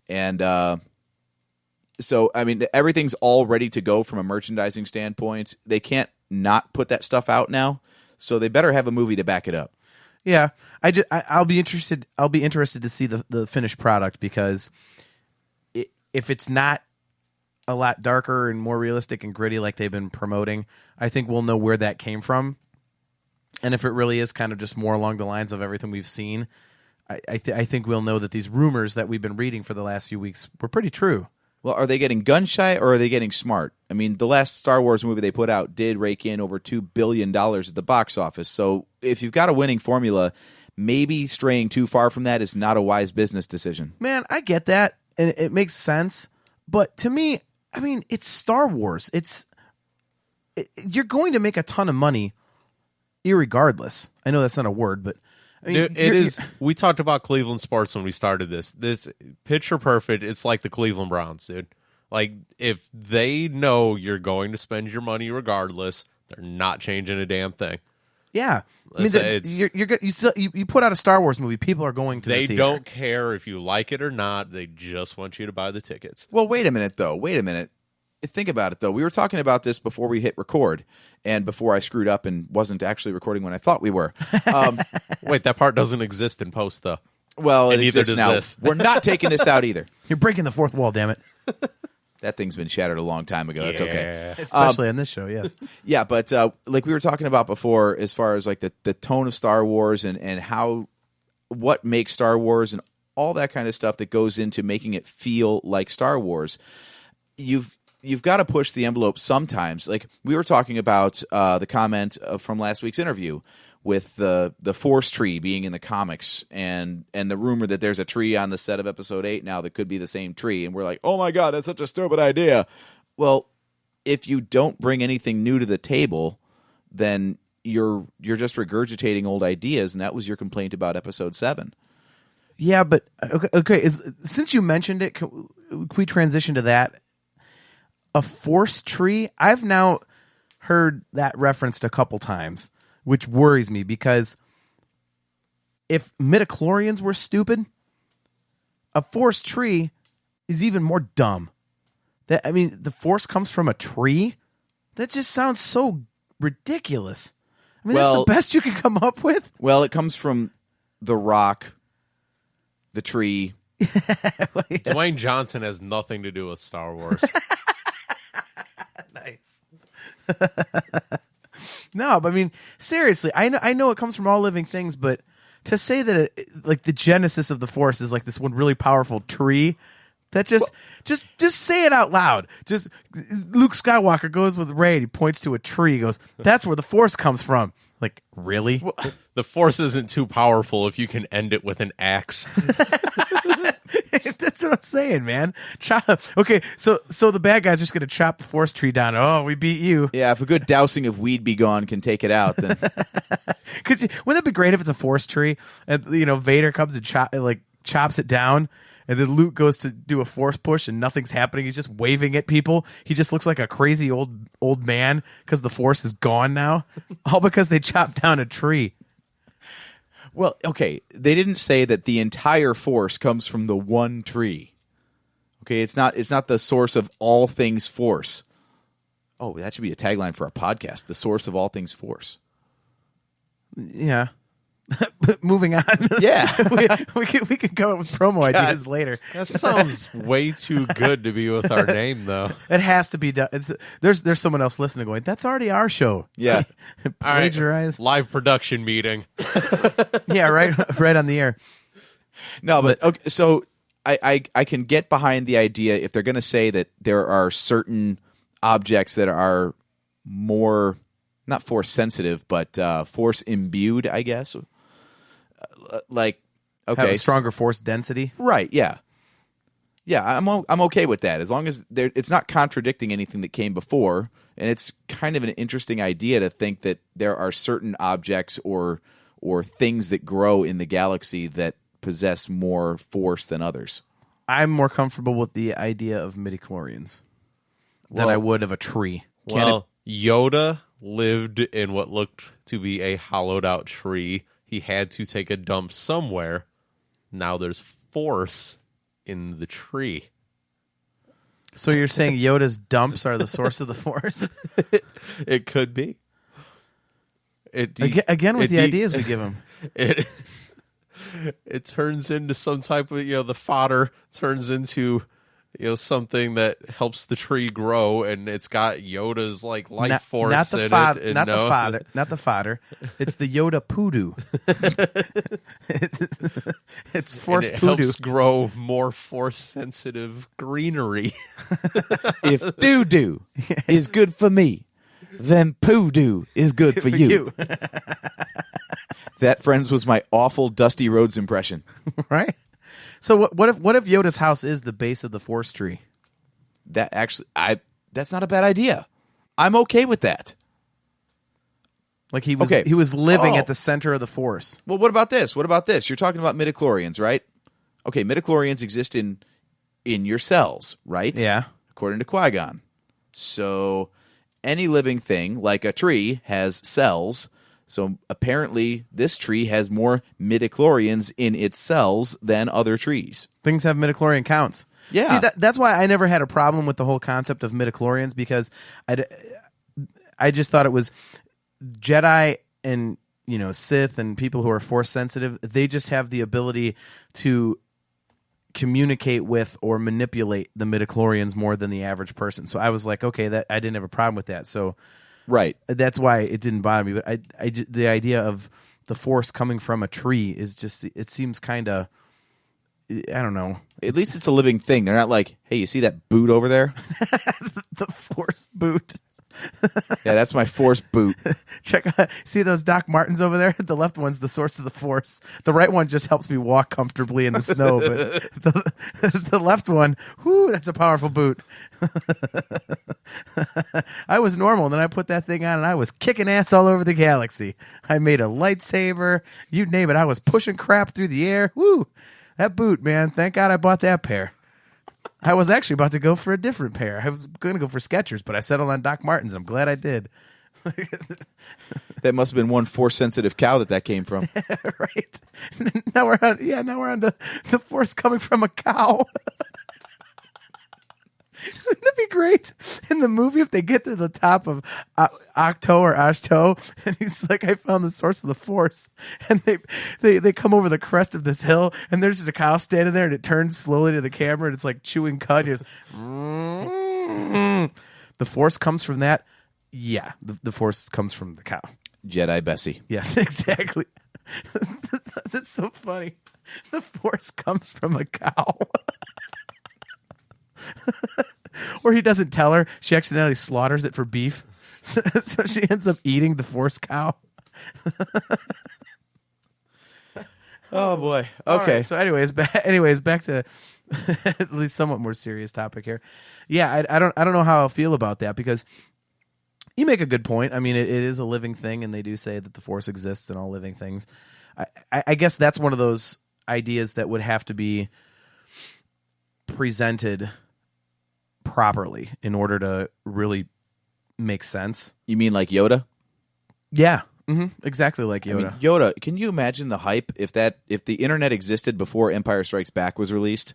And so, I mean, everything's all ready to go from a merchandising standpoint. They can't not put that stuff out now, so they better have a movie to back it up. Yeah, I'll be interested. I'll be interested to see the finished product because if it's not a lot darker and more realistic and gritty like they've been promoting, I think we'll know where that came from. And if it really is kind of just more along the lines of everything we've seen, I think we'll know that these rumors that we've been reading for the last few weeks were pretty true. Well, are they getting gun shy or are they getting smart? I mean, the last Star Wars movie they put out did rake in over $2 billion at the box office. So if you've got a winning formula, maybe straying too far from that is not a wise business decision. Man, I get that, and it makes sense. But to me, I mean, it's Star Wars. You're going to make a ton of money irregardless. I know that's not a word, but I mean, it is. We talked about Cleveland sports when we started this. This picture perfect. It's like the Cleveland Browns, dude. Like if they know you're going to spend your money regardless, they're not changing a damn thing. Yeah, I mean, you put out a Star Wars movie, people are going to. They the don't care if you like it or not. They just want you to buy the tickets. Well, wait a minute, though. Wait a minute. Think about it, though. We were talking about this before we hit record and before I screwed up and wasn't actually recording when I thought we were. Wait, that part doesn't exist in post, though. Well, it And neither exists does now. this. We're not taking this out either. You're breaking the fourth wall, damn it. That thing's been shattered a long time ago. That's okay. Especially on this show, yes. Yeah, but like we were talking about before, as far as like the tone of Star Wars and what makes Star Wars and all that kind of stuff that goes into making it feel like Star Wars, you've got to push the envelope sometimes. Like we were talking about the comment from last week's interview with the Force tree being in the comics and the rumor that there's a tree on the set of Episode 8 now that could be the same tree. And we're like, oh my God, that's such a stupid idea. Well, if you don't bring anything new to the table, then you're just regurgitating old ideas, and that was your complaint about Episode 7. Yeah, but okay. Since you mentioned it, can we transition to that? A Force tree? I've now heard that referenced a couple times, which worries me because if midichlorians were stupid, a Force tree is even more dumb. I mean, the Force comes from a tree? That just sounds so ridiculous. I mean, that's the best you could come up with? Well, it comes from the rock, the tree. Dwayne Johnson has nothing to do with Star Wars. Nice. No, but I mean, seriously, I know it comes from all living things, but to say that like the genesis of the Force is like this one really powerful tree, that just say it out loud. Just Luke Skywalker goes with Rey, he points to a tree, he goes, "That's where the Force comes from." Like, really? The Force isn't too powerful if you can end it with an axe. That's what I'm saying, man. Okay, so the bad guys are just going to chop the Force tree down. Oh, we beat you. Yeah, if a good dousing of weed be gone can take it out, then Wouldn't that be great if it's a Force tree and Vader comes and chops it down, And then Luke goes to do a force push and nothing's happening. He's just waving at people. He just looks like a crazy old man because the force is gone now. All because they chopped down a tree. Well, okay, they didn't say that the entire force comes from the one tree. Okay, it's not the source of all things force. Oh, that should be a tagline for our podcast, the source of all things force. Yeah. Moving on. Yeah. we could go up with promo ideas later. That sounds way too good to be with our name, though. It has to be done. There's someone else listening going, that's already our show. Yeah. Plagiarize. Live production meeting. Yeah, right on the air. No, but okay, so I can get behind the idea if they're going to say that there are certain objects that are more, not force sensitive, but force imbued, I guess. Like, okay, Have a stronger force density. right? Yeah, I'm okay with that as long as it's not contradicting anything that came before, and it's kind of an interesting idea to think that there are certain objects or things that grow in the galaxy that possess more force than others. I'm more comfortable with the idea of midichlorians than I would of a tree. Well, Yoda lived in what looked to be a hollowed out tree. He had to take a dump somewhere. Now there's force in the tree. So you're saying Yoda's dumps are the source of the force? It could be. Again with the ideas we give him. It turns into some type of, the fodder turns into, something that helps the tree grow, and it's got Yoda's life force in it. Not the fodder. It's the Yoda poodoo. It's force and it poodoo. helps grow more force sensitive greenery. If doo-doo is good for me, then poo-doo is good for you. That, friends, was my awful Dusty Rhodes impression. Right? So what if Yoda's house is the base of the force tree? That actually, that's not a bad idea. I'm okay with that. Like he was living at the center of the force. Well, what about this? You're talking about midichlorians, right? Okay, midichlorians exist in your cells, right? Yeah. According to Qui-Gon. So any living thing, like a tree, has cells. So apparently this tree has more midichlorians in its cells than other trees. Things have midichlorian counts. Yeah. See, that's why I never had a problem with the whole concept of midichlorians, because I just thought it was Jedi and Sith and people who are force sensitive. They just have the ability to communicate with or manipulate the midichlorians more than the average person. So I was like, okay, that I didn't have a problem with that. So right, that's why it didn't bother me. But the idea of the force coming from a tree is just, it seems kind of, I don't know. At least it's a living thing. They're not like, hey, you see that boot over there? The force boot. Yeah, that's my force boot. Check out, see those Doc Martens over there? The left one's the source of the force. The right one just helps me walk comfortably in the snow, but the left one, whoo, that's a powerful boot. I was normal, and then I put that thing on, and I was kicking ass all over the galaxy. I made a lightsaber, you name it. I was pushing crap through the air. Woo! That boot, man. Thank God I bought that pair. I was actually about to go for a different pair. I was going to go for Skechers, but I settled on Doc Martens. I'm glad I did. That must have been one force-sensitive cow that came from. Right. Now we're on the force coming from a cow. Wouldn't that be great in the movie if they get to the top of Octo or Ashto, and he's like, I found the source of the force, and they come over the crest of this hill, and there's just a cow standing there, and it turns slowly to the camera, and it's like chewing cud. He goes, the force comes from that. Yeah, the force comes from the cow. Jedi Bessie. Yes, exactly. That's so funny. The force comes from a cow. Or he doesn't tell her. She accidentally slaughters it for beef. So she ends up eating the force cow. Oh, boy. All Okay. right, so anyways, back to at least somewhat more serious topic here. Yeah, I don't know how I'll feel about that, because you make a good point. I mean, it is a living thing, and they do say that the force exists in all living things. I guess that's one of those ideas that would have to be presented properly in order to really make sense. You mean like Yoda? Yeah, exactly like Yoda. I mean, Yoda. Can you imagine the hype if the internet existed before Empire Strikes Back was released?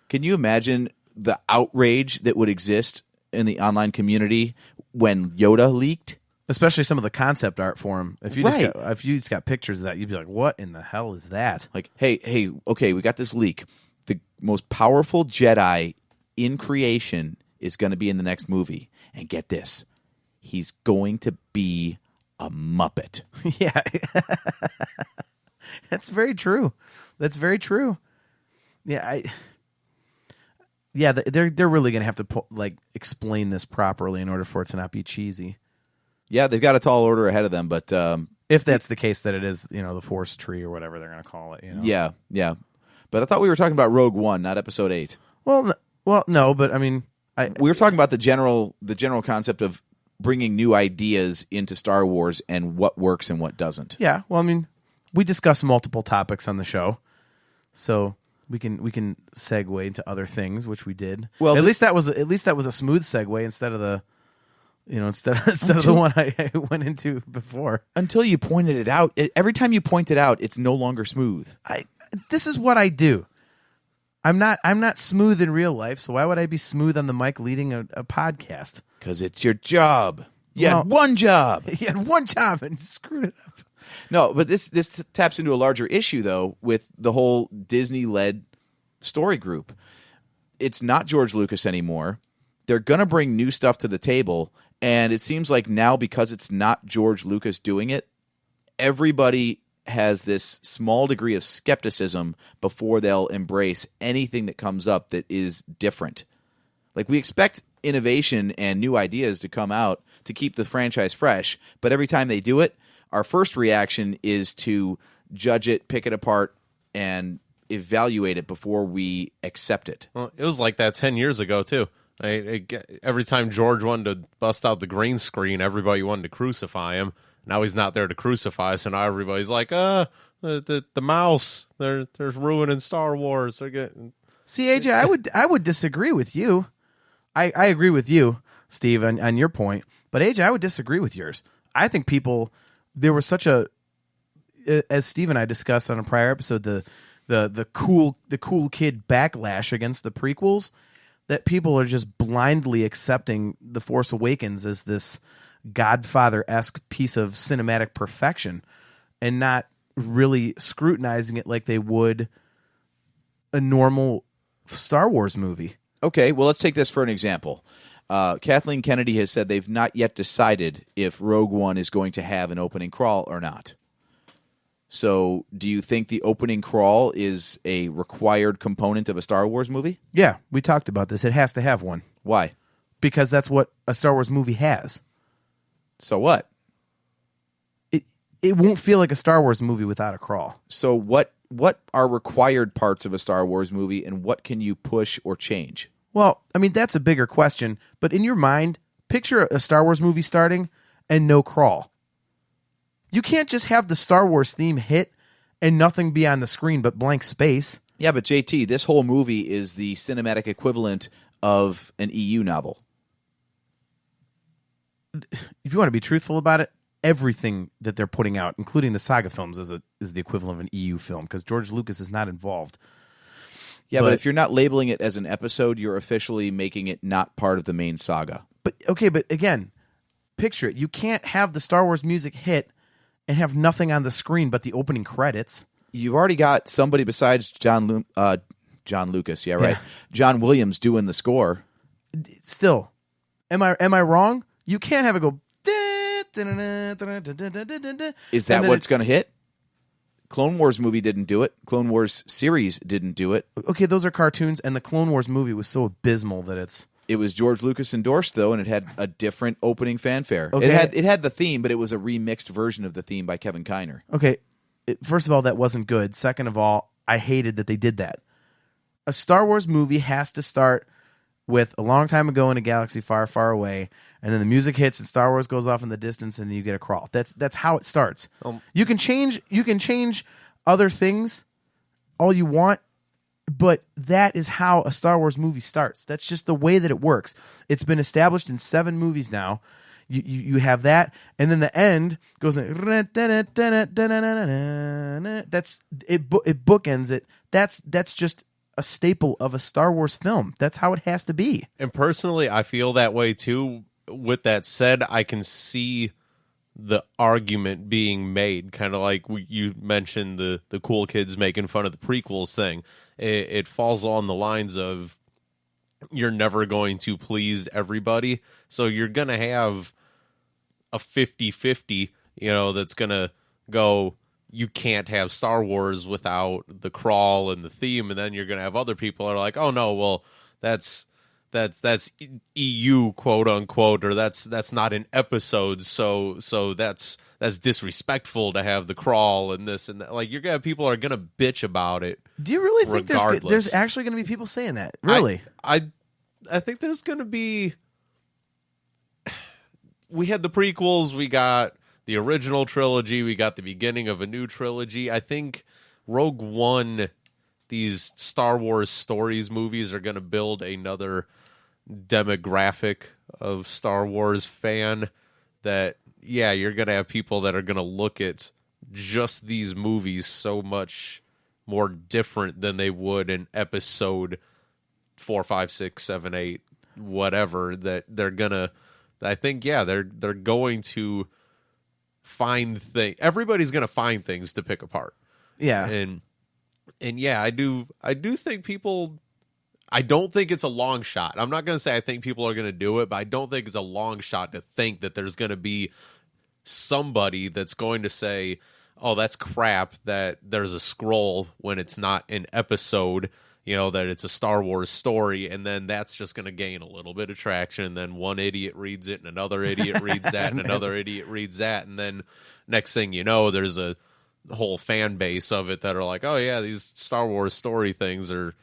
Can you imagine the outrage that would exist in the online community when Yoda leaked? Especially some of the concept art for him. If you just got pictures of that, you'd be like, "What in the hell is that?" Like, hey, okay, we got this leak. The most powerful Jedi in creation is going to be in the next movie, and get this, he's going to be a Muppet. Yeah, that's very true. That's very true. Yeah, they're really going to have to explain this properly in order for it to not be cheesy. Yeah, they've got a tall order ahead of them, but if that's the case, that it is, the Force tree or whatever they're going to call it. Yeah. But I thought we were talking about Rogue One, not Episode 8. Well, no, but I mean, we were talking about the general concept of bringing new ideas into Star Wars and what works and what doesn't. Yeah, well, I mean, we discuss multiple topics on the show, so we can segue into other things, which we did. Well, at least that was a smooth segue instead of the. Instead of the one I went into before. Until you pointed it out. Every time you point it out, it's no longer smooth. This is what I do. I'm not smooth in real life, so why would I be smooth on the mic leading a podcast? Because it's your job. You had one job. You had one job and screwed it up. No, but this taps into a larger issue, though, with the whole Disney-led story group. It's not George Lucas anymore. They're going to bring new stuff to the table. And it seems like now, because it's not George Lucas doing it, everybody has this small degree of skepticism before they'll embrace anything that comes up that is different. Like, we expect innovation and new ideas to come out to keep the franchise fresh, but every time they do it, our first reaction is to judge it, pick it apart, and evaluate it before we accept it. Well, it was like that 10 years ago, too. Every time George wanted to bust out the green screen, everybody wanted to crucify him. Now he's not there to crucify, so now everybody's like, the mouse, they're ruining Star Wars. See, AJ, I would disagree with you. I agree with you, Steve, on your point. But AJ, I would disagree with yours. I think there was such a, as Steve and I discussed on a prior episode, the cool kid backlash against the prequels, that people are just blindly accepting The Force Awakens as this Godfather-esque piece of cinematic perfection and not really scrutinizing it like they would a normal Star Wars movie. Okay, well, let's take this for an example. Kathleen Kennedy has said they've not yet decided if Rogue One is going to have an opening crawl or not. So, do you think the opening crawl is a required component of a Star Wars movie? Yeah, we talked about this. It has to have one. Why? Because that's what a Star Wars movie has. So what? It won't feel like a Star Wars movie without a crawl. So what are required parts of a Star Wars movie, and what can you push or change? Well, I mean, that's a bigger question. But in your mind, picture a Star Wars movie starting and no crawl. You can't just have the Star Wars theme hit and nothing be on the screen but blank space. Yeah, but JT, this whole movie is the cinematic equivalent of an EU novel. If you want to be truthful about it, everything that they're putting out, including the saga films, is the equivalent of an EU film because George Lucas is not involved. Yeah, but if you're not labeling it as an episode, you're officially making it not part of the main saga. But again, picture it. You can't have the Star Wars music hit and have nothing on the screen but the opening credits. You've already got somebody besides John Lucas, yeah, right? Yeah. John Williams doing the score. Still, am I wrong? You can't have it go. Is that what's going to hit? Clone Wars movie didn't do it. Clone Wars series didn't do it. Okay, those are cartoons, and the Clone Wars movie was so abysmal that it's... It was George Lucas endorsed, though, and it had a different opening fanfare. Okay. It had the theme, but it was a remixed version of the theme by Kevin Kiner. Okay, first of all, that wasn't good. Second of all, I hated that they did that. A Star Wars movie has to start with a long time ago in a galaxy far, far away, and then the music hits and Star Wars goes off in the distance, and then you get a crawl. That's how it starts. You can change other things all you want, But that is how a Star Wars movie starts. That's just the way that it works. It's been established in 7 movies now. You have that, and then the end goes. That's it. It bookends it. That's just a staple of a Star Wars film. That's how it has to be. And personally, I feel that way too. With that said, I can see the argument being made, kind of like you mentioned the cool kids making fun of the prequels thing. It falls along the lines of you're never going to please everybody, so you're going to have a 50-50, that's going to go, you can't have Star Wars without the crawl and the theme, and then you're going to have other people that are like, oh no, well, that's EU, quote unquote, or that's not an episode, so that's disrespectful to have the crawl and this and that. Like, you're gonna have people are gonna bitch about it. Do you really think regardless. there's actually gonna be people saying that? Really? I think there's gonna be. We had the prequels, we got the original trilogy, we got the beginning of a new trilogy. I think Rogue One, these Star Wars stories movies are going to build another demographic of Star Wars fan that, yeah, you're going to have people that are going to look at just these movies so much more different than they would in episode 4, 5, 6, 7, 8, whatever, that they're going to, I think, yeah, they're going to find things. Everybody's going to find things to pick apart. Yeah. And yeah, I do think people, I don't think it's a long shot. I'm not going to say I think people are going to do it, but I don't think it's a long shot to think that there's going to be somebody that's going to say, oh, that's crap that there's a scroll when it's not an episode, that it's a Star Wars story, and then that's just going to gain a little bit of traction, and then one idiot reads it, and another idiot reads that, and another idiot reads that, and then next thing you know, there's a whole fan base of it that are like, oh yeah, these Star Wars story things are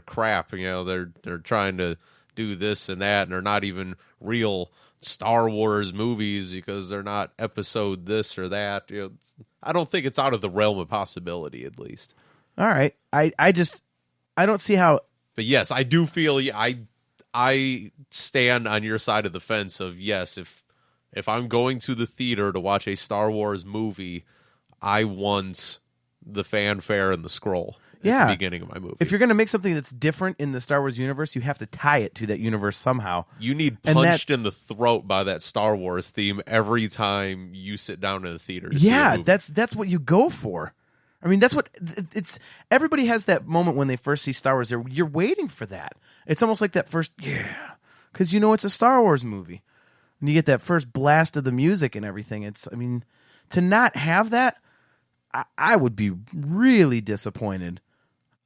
crap. They're trying to do this and that, and they're not even real Star Wars movies because they're not episode this or that. I don't think it's out of the realm of possibility, at least. All right. I don't see how. But yes, I do feel I stand on your side of the fence of, yes, if I'm going to the theater to watch a Star Wars movie, I want the fanfare and the scroll at the beginning of my movie. If you're going to make something that's different in the Star Wars universe, you have to tie it to that universe somehow. You need punched in the throat by that Star Wars theme every time you sit down in the theater to see a movie. That's what you go for. I mean, that's what it's. Everybody has that moment when they first see Star Wars. You're waiting for that. It's almost like that first, because it's a Star Wars movie, and you get that first blast of the music and everything. To not have that, I would be really disappointed.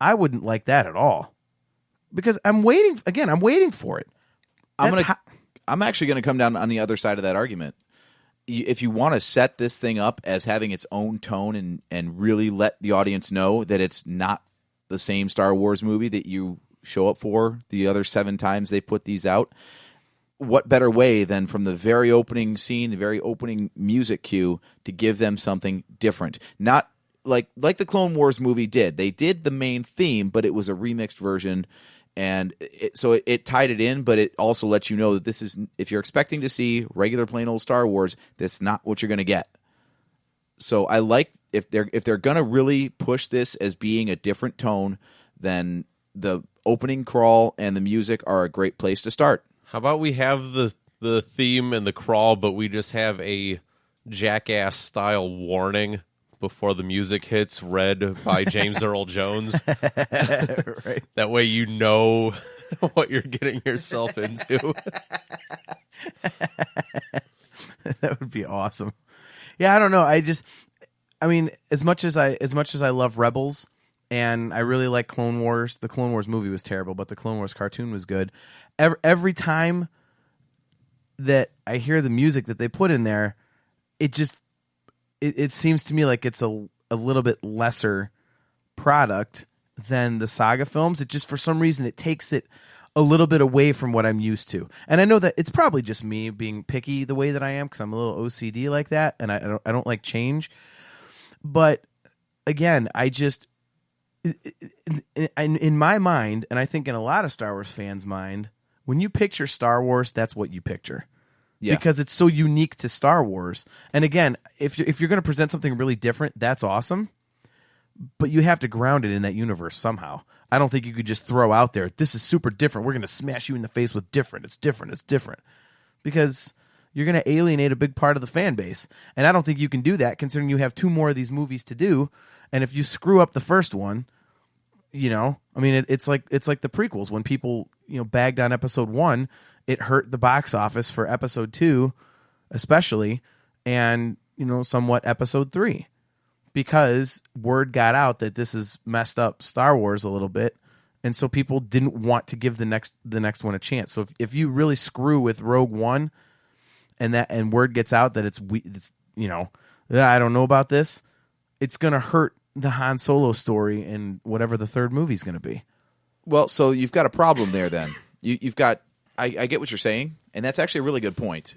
I wouldn't like that at all, because I'm waiting. Again, I'm waiting for it. I'm actually going to come down on the other side of that argument. If you want to set this thing up as having its own tone and really let the audience know that it's not the same Star Wars movie that you show up for the other 7 times they put these out, what better way than from the very opening scene, the very opening music cue, to give them something different? Not like the Clone Wars movie did. They did the main theme, but it was a remixed version. And so it tied it in, but it also lets you know that this is, if you're expecting to see regular plain old Star Wars, that's not what you're going to get. So I like, if they're going to really push this as being a different tone, then the opening crawl and the music are a great place to start. How about we have the theme and the crawl, but we just have a Jackass style warning before the music hits, read by James Earl Jones. Right. That way you know what you're getting yourself into. That would be awesome. Yeah, I don't know. As much as I love Rebels, and I really like Clone Wars. The Clone Wars movie was terrible, but the Clone Wars cartoon was good. Every time that I hear the music that they put in there, it seems to me like it's a little bit lesser product than the saga films. It just, for some reason, it takes it a little bit away from what I'm used to. And I know that it's probably just me being picky the way that I am, because I'm a little OCD like that, and I don't like change. But again, in my mind, and I think in a lot of Star Wars fans' mind, when you picture Star Wars, that's what you picture. Yeah. Because it's so unique to Star Wars. And again, if you're going to present something really different, that's awesome. But you have to ground it in that universe somehow. I don't think you could just throw out there, this is super different. We're going to smash you in the face with different. It's different. It's different. Because you're going to alienate a big part of the fan base. And I don't think you can do that considering you have 2 more of these movies to do. And if you screw up the first one, it's like the prequels. When people, bagged on episode 1, it hurt the box office for episode 2, especially, and, somewhat episode 3. Because word got out that this has messed up Star Wars a little bit, and so people didn't want to give the next one a chance. So if you really screw with Rogue One, and word gets out that it's I don't know about this, it's gonna hurt the Han Solo story and whatever the third movie's gonna be. Well, so you've got a problem there. Then you've got. I get what you're saying, and that's actually a really good point.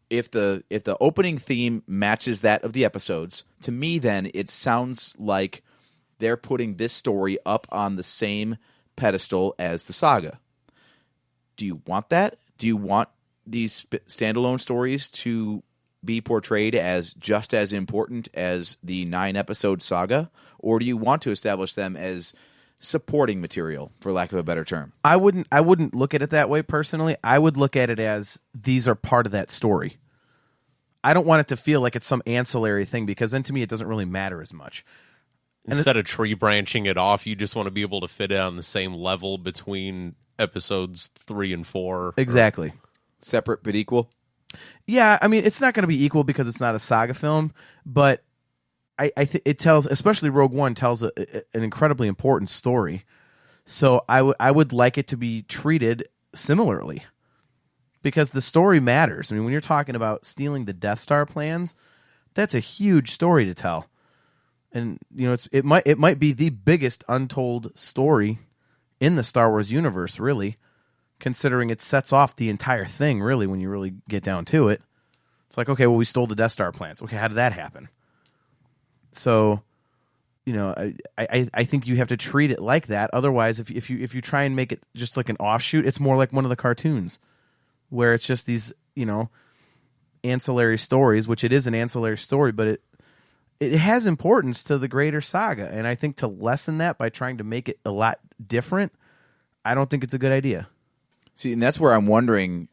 If the opening theme matches that of the episodes, to me, then it sounds like they're putting this story up on the same pedestal as the saga. Do you want that? Do you want these standalone stories to be portrayed as just as important as the 9-episode saga, or do you want to establish them as supporting material, for lack of a better term? I wouldn't look at it that way personally. I would look at it as these are part of that story. I don't want it to feel like it's some ancillary thing, because then to me it doesn't really matter as much. Instead of tree branching it off, you just want to be able to fit it on the same level between episodes 3 and 4. Exactly. Separate but equal? Yeah, I mean, it's not going to be equal because it's not a saga film, but I think it tells, especially Rogue One, tells an incredibly important story. So I would like it to be treated similarly, because the story matters. I mean, when you're talking about stealing the Death Star plans, that's a huge story to tell. And it might be the biggest untold story in the Star Wars universe, really, considering it sets off the entire thing, really, when you really get down to it. It's like, okay, well, we stole the Death Star plans. Okay, how did that happen? So, I think you have to treat it like that. Otherwise, if you try and make it just like an offshoot, it's more like one of the cartoons, where it's just these, ancillary stories, which it is an ancillary story, but it has importance to the greater saga. And I think to lessen that by trying to make it a lot different, I don't think it's a good idea. See, and that's where I'm wondering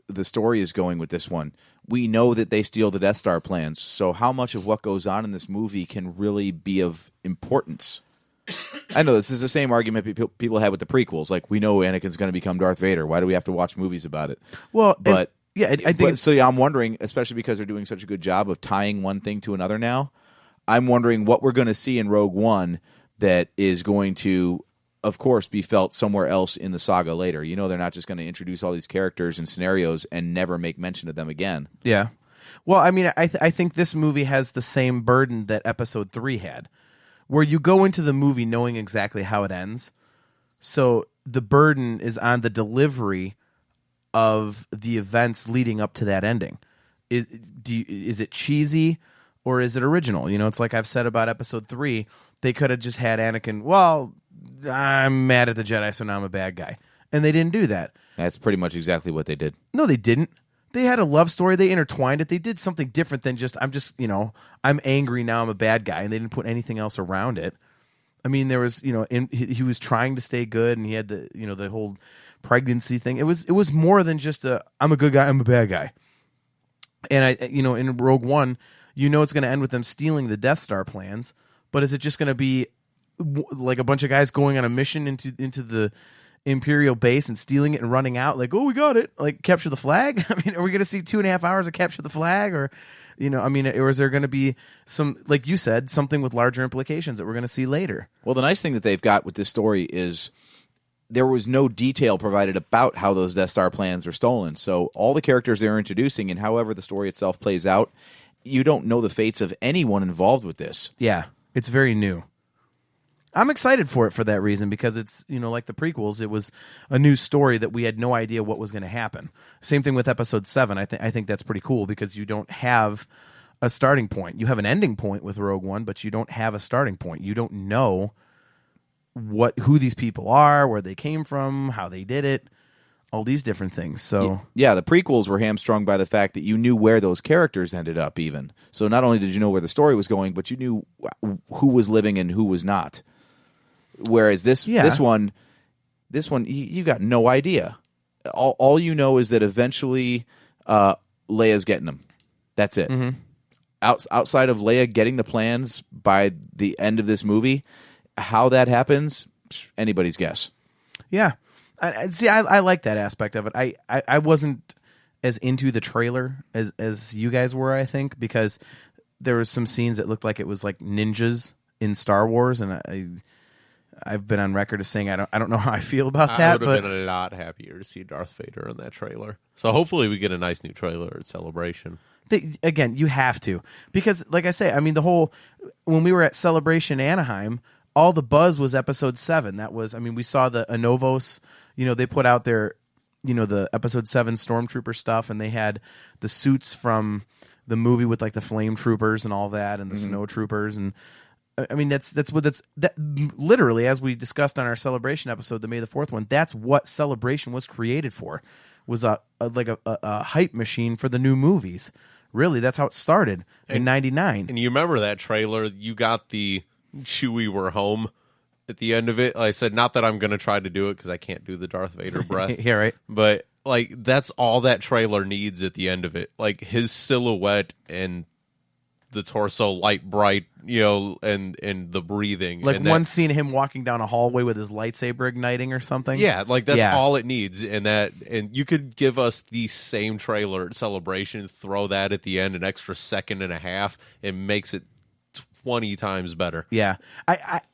the story is going with this one. We know that they steal the Death Star plans, so how much of what goes on in this movie can really be of importance? I know this is the same argument people had with the prequels. Like, we know Anakin's going to become Darth Vader. Why do we have to watch movies about it? Well, but I think so. Yeah, I'm wondering, especially because they're doing such a good job of tying one thing to another now. I'm wondering what we're going to see in Rogue One that is going to, of course, be felt somewhere else in the saga later. They're not just going to introduce all these characters and scenarios and never make mention of them again. Yeah. Well, I mean, I think this movie has the same burden that Episode 3 had, where you go into the movie knowing exactly how it ends. So the burden is on the delivery of the events leading up to that ending. Is it cheesy or is it original? It's like I've said about Episode 3. They could have just had Anakin, well, I'm mad at the Jedi, so now I'm a bad guy. And they didn't do that. That's pretty much exactly what they did. No, they didn't. They had a love story. They intertwined it. They did something different than I'm angry, now I'm a bad guy. And they didn't put anything else around it. I mean, there was, he was trying to stay good, and he had the whole pregnancy thing. It was more than just I'm a good guy, I'm a bad guy. And in Rogue One, it's going to end with them stealing the Death Star plans. But is it just going to be like a bunch of guys going on a mission into the Imperial base and stealing it and running out like, oh, we got it, like capture the flag? I mean, are we going to see 2.5 hours of capture the flag, or or is there going to be some, like you said, something with larger implications that we're going to see later? Well, the nice thing that they've got with this story is there was no detail provided about how those Death Star plans were stolen. So all the characters they're introducing, and however the story itself plays out, you don't know the fates of anyone involved with this. Yeah, it's very new. I'm excited for it for that reason, because it's, like the prequels, it was a new story that we had no idea what was going to happen. Same thing with Episode 7. I think that's pretty cool, because you don't have a starting point. You have an ending point with Rogue One, but you don't have a starting point. You don't know who these people are, where they came from, how they did it, all these different things. So yeah, the prequels were hamstrung by the fact that you knew where those characters ended up even. So not only did you know where the story was going, but you knew who was living and who was not. Whereas this one, you got no idea. All you know is that eventually Leia's getting them. That's it. Mm-hmm. Outside of Leia getting the plans by the end of this movie, how that happens, anybody's guess. Yeah. I like that aspect of it. I wasn't as into the trailer as you guys were, I think, because there was some scenes that looked like it was like ninjas in Star Wars, and I've been on record as saying I don't know how I feel about that. I would have been a lot happier to see Darth Vader in that trailer. So hopefully we get a nice new trailer at Celebration. Again, you have to, because like I say, I mean, when we were at Celebration Anaheim, all the buzz was Episode 7. That was, I mean, we saw the Anovos. They put out their, the Episode 7 Stormtrooper stuff, and they had the suits from the movie with like the flame troopers and all that, and the snow troopers, and I mean that literally, as we discussed on our Celebration episode, the May the 4th one. That's what Celebration was created for, was a hype machine for the new movies. Really, that's how it started in '99. And you remember that trailer? You got the Chewie "We're home" at the end of it. Like I said, not that I'm going to try to do it because I can't do the Darth Vader breath. Yeah, right. But like that's all that trailer needs at the end of it. Like his silhouette and the torso light bright, and the breathing. Like and one scene, him walking down a hallway with his lightsaber igniting or something. Yeah, like that's all it needs. And you could give us the same trailer at Celebration, throw that at the end, an extra second and a half, it makes it 20 times better. Yeah.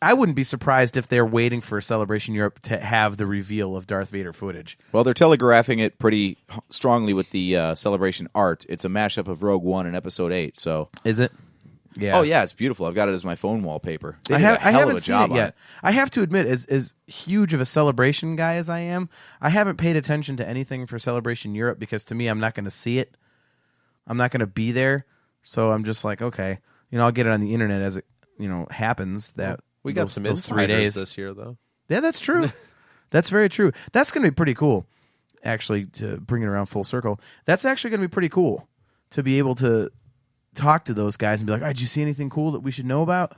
I wouldn't be surprised if they're waiting for Celebration Europe to have the reveal of Darth Vader footage. Well, they're telegraphing it pretty strongly with the Celebration art. It's a mashup of Rogue One and Episode 8. So is it? Yeah. Oh, yeah, it's beautiful. I've got it as my phone wallpaper. I haven't seen it yet. I have to admit, as huge of a Celebration guy as I am, I haven't paid attention to anything for Celebration Europe because to me, I'm not going to see it. I'm not going to be there. So I'm just like, okay. I'll get it on the internet as it, happens. That we got some those 3 insiders days this year, though. Yeah, that's true. That's very true. That's going to be pretty cool, actually, to bring it around full circle. That's actually going to be pretty cool to be able to talk to those guys and be like, all right, did you see anything cool that we should know about?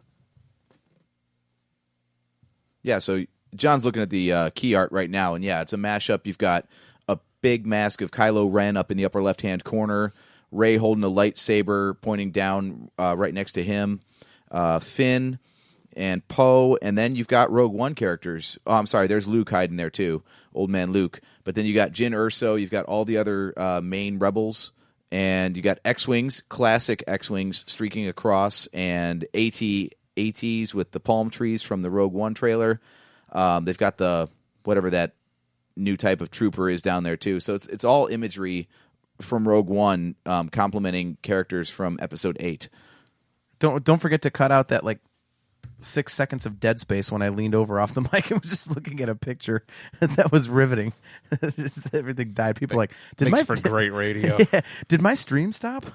Yeah, so John's looking at the key art right now, and yeah, it's a mashup. You've got a big mask of Kylo Ren up in the upper left-hand corner, Rey holding a lightsaber pointing down right next to him, Finn and Poe, and then you've got Rogue One characters. Oh, I'm sorry, there's Luke hiding there too, old man Luke. But then you got Jyn Erso, you've got all the other main rebels, and you got X-Wings, classic X-Wings streaking across, and ATs with the palm trees from the Rogue One trailer. They've got the whatever that new type of trooper is down there too. So it's all imagery from Rogue One, complementing characters from Episode 8. Don't forget to cut out that 6 seconds of dead space when I leaned over off the mic and was just looking at a picture. That was riveting. Just everything died. People Makes for great radio. Yeah, did my stream stop?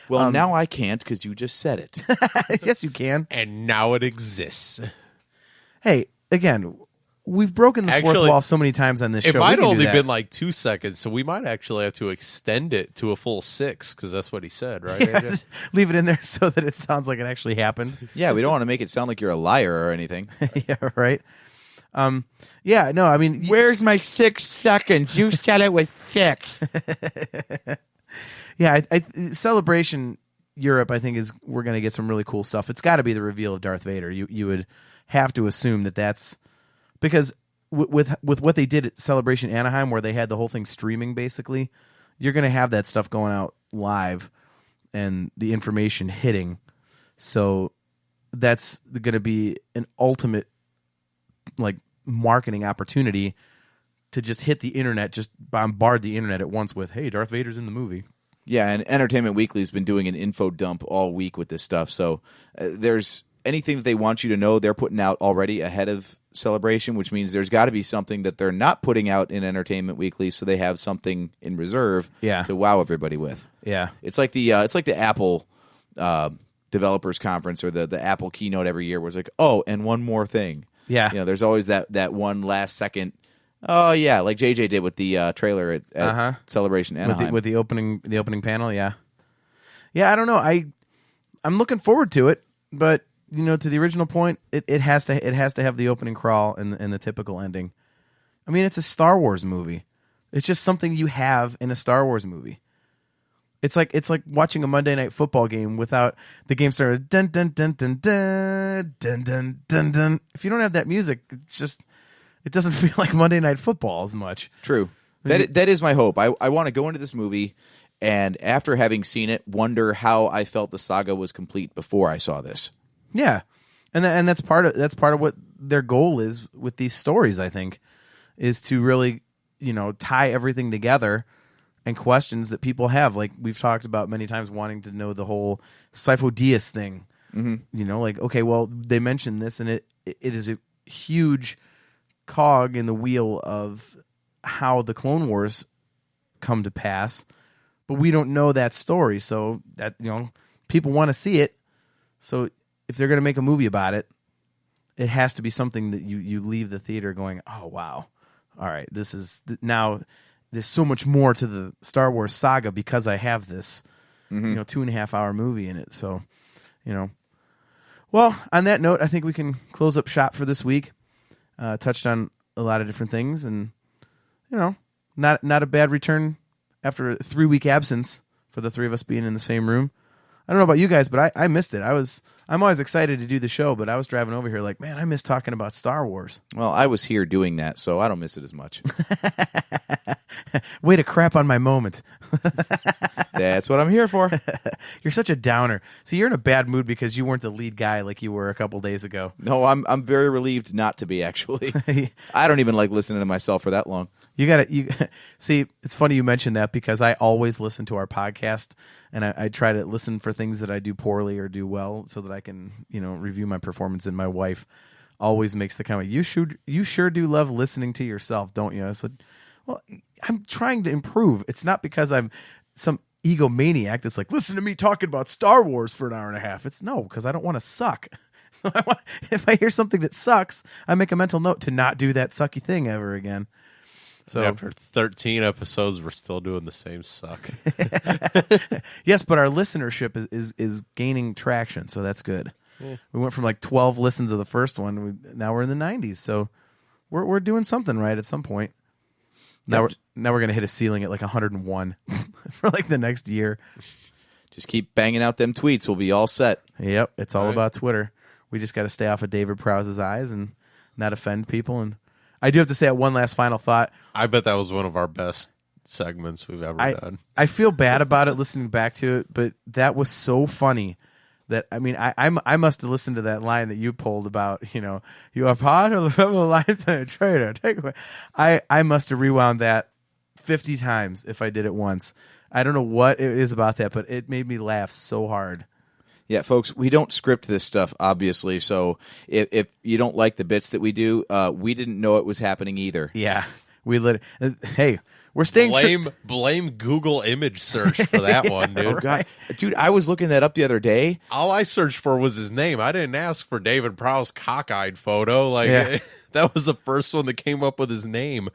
Well, now I can't because you just said it. Yes, you can. And now it exists. Hey, again, we've broken the fourth wall so many times on this show. It might We can only do that. been 2 seconds, so we might actually have to extend it to a full 6 because that's what he said, right? Yeah, AJ? just leave it in there so that it sounds like it actually happened. Yeah, we don't want to make it sound like you're a liar or anything. Yeah, right. Yeah, no, I mean, Where's my 6 seconds? You said it was 6. yeah, Celebration Europe, I think we're going to get some really cool stuff. It's got to be the reveal of Darth Vader. You would have to assume that's because with what they did at Celebration Anaheim, where they had the whole thing streaming, basically, you're going to have that stuff going out live and the information hitting. So that's going to be an ultimate marketing opportunity to just hit the internet, just bombard the internet at once with, hey, Darth Vader's in the movie. Yeah, and Entertainment Weekly's been doing an info dump all week with this stuff. So there's anything that they want you to know, they're putting out already ahead of Celebration, which means there's got to be something that they're not putting out in Entertainment Weekly, so they have something in reserve to wow everybody with. Yeah, it's like the Apple developers conference or the Apple keynote every year, where it's like, oh, and one more thing. Yeah. There's always that one last second. Oh yeah, like JJ did with the trailer at Celebration Anaheim with the opening panel. Yeah. I don't know. I'm looking forward to it, but to the original point, it has to have the opening crawl and the typical ending. I mean, it's a Star Wars movie. It's just something you have in a Star Wars movie. It's like watching a Monday Night Football game without the game started dun dun dun dun dun dun dun dun dun. If you don't have that music, it doesn't feel like Monday Night Football as much. True. That is my hope. I want to go into this movie and after having seen it, wonder how I felt the saga was complete before I saw this. Yeah, and that's part of what their goal is with these stories. I think is to really tie everything together and questions that people have, like we've talked about many times, wanting to know the whole Sifo-Dyas thing. Mm-hmm. Like, okay, well, they mentioned this, and it is a huge cog in the wheel of how the Clone Wars come to pass, but we don't know that story, so that people want to see it. So if they're going to make a movie about it, it has to be something that you leave the theater going, oh wow, all right, this is now. There's so much more to the Star Wars saga because I have this, 2.5 hour movie in it. So, well, on that note, I think we can close up shop for this week. Touched on a lot of different things, and not a bad return after a 3-week absence for the three of us being in the same room. I don't know about you guys, but I missed it. I'm always excited to do the show, but I was driving over here like, man, I miss talking about Star Wars. Well, I was here doing that, so I don't miss it as much. Way to crap on my moment. That's what I'm here for. You're such a downer. So you're in a bad mood because you weren't the lead guy like you were a couple days ago. No, I'm very relieved not to be, actually. I don't even like listening to myself for that long. You see, it's funny you mentioned that because I always listen to our podcast and I try to listen for things that I do poorly or do well so that I can, review my performance. And my wife always makes the comment, you sure do love listening to yourself, don't you? I said, well, I'm trying to improve. It's not because I'm some egomaniac that's like, listen to me talking about Star Wars for an hour and a half. It's no, because I don't want to suck. So if I hear something that sucks, I make a mental note to not do that sucky thing ever again. So after 13 episodes, we're still doing the same suck. Yes, but our listenership is gaining traction, so that's good. Yeah. We went from like 12 listens of the first one. Now we're in the 90s, so we're doing something right at some point. Now we're gonna hit a ceiling at like 101 for like the next year. Just keep banging out them tweets. We'll be all set. Yep, it's all about Twitter. We just got to stay off of David Prowse's eyes and not offend people. And I do have to say one last final thought. I bet that was one of our best segments we've ever done. I feel bad about it listening back to it, but that was so funny. That I must have listened to that line that you pulled about, you are part of the rebel life and a traitor. Take away. I must have rewound that 50 times if I did it once. I don't know what it is about that, but it made me laugh so hard. Yeah, folks, we don't script this stuff, obviously. So if you don't like the bits that we do, we didn't know it was happening either. Yeah, hey. We're staying blame Google image search for that one, dude. Oh, God. Dude, I was looking that up the other day. All I searched for was his name. I didn't ask for David Prowse cockeyed photo. That was the first one that came up with his name.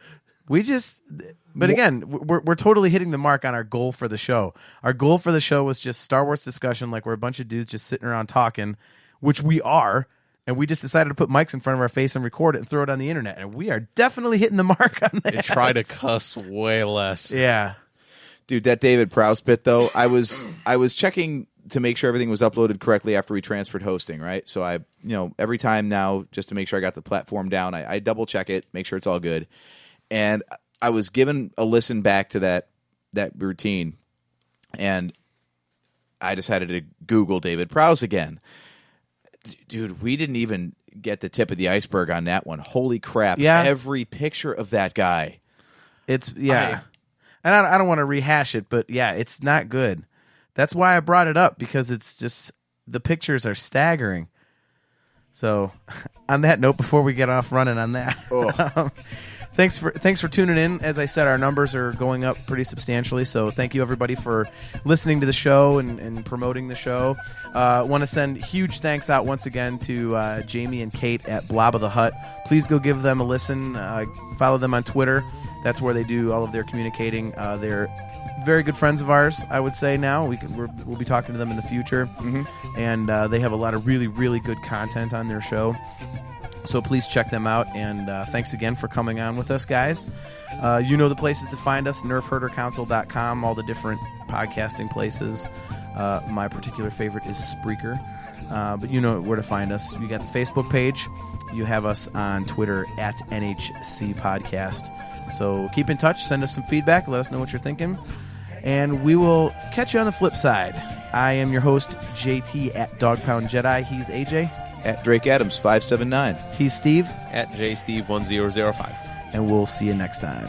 But again, we're totally hitting the mark on our goal for the show. Our goal for the show was just Star Wars discussion, like we're a bunch of dudes just sitting around talking, which we are. And we just decided to put mics in front of our face and record it and throw it on the internet. And we are definitely hitting the mark on that. And try to cuss way less. Yeah. Dude, that David Prowse bit, though, I was checking to make sure everything was uploaded correctly after we transferred hosting, right? So I, every time now, just to make sure I got the platform down, I double check it, make sure it's all good. And I was given a listen back to that routine. And I decided to Google David Prowse again. Dude, we didn't even get the tip of the iceberg on that one. Holy crap. Yeah. Every picture of that guy. And I don't want to rehash it, but yeah, it's not good. That's why I brought it up, because it's just, the pictures are staggering. So on that note, before we get off running on that, thanks for tuning in. As I said, our numbers are going up pretty substantially, so thank you everybody for listening to the show and promoting the show. Want to send huge thanks out once again to Jamie and Kate at Blob of the Hut. Please go give them a listen. Follow them on Twitter. That's where they do all of their communicating. They're very good friends of ours, I would say now. We'll be talking to them in the future. Mm-hmm. And they have a lot of really, really good content on their show. So please check them out, and thanks again for coming on with us, guys. You know the places to find us, nerfherdercouncil.com, all the different podcasting places. My particular favorite is Spreaker, but you know where to find us. You got the Facebook page. You have us on Twitter at NHC Podcast. So keep in touch, send us some feedback, let us know what you're thinking, and we will catch you on the flip side. I am your host, JT at Dog Pound Jedi. He's AJ. At Drake Adams 579. He's Steve. At JSteve1005. And we'll see you next time.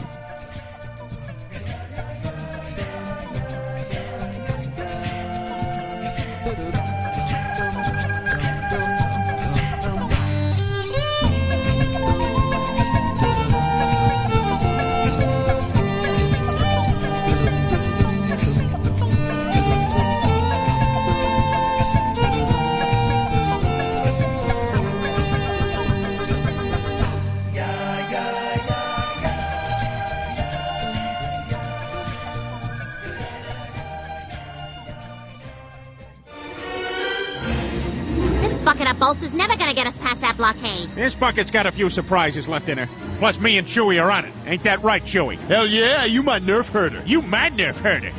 Bolts is never gonna get us past that blockade. This bucket's got a few surprises left in her. Plus, me and Chewie are on it. Ain't that right, Chewie? Hell yeah, you my nerf herder. You my nerf herder.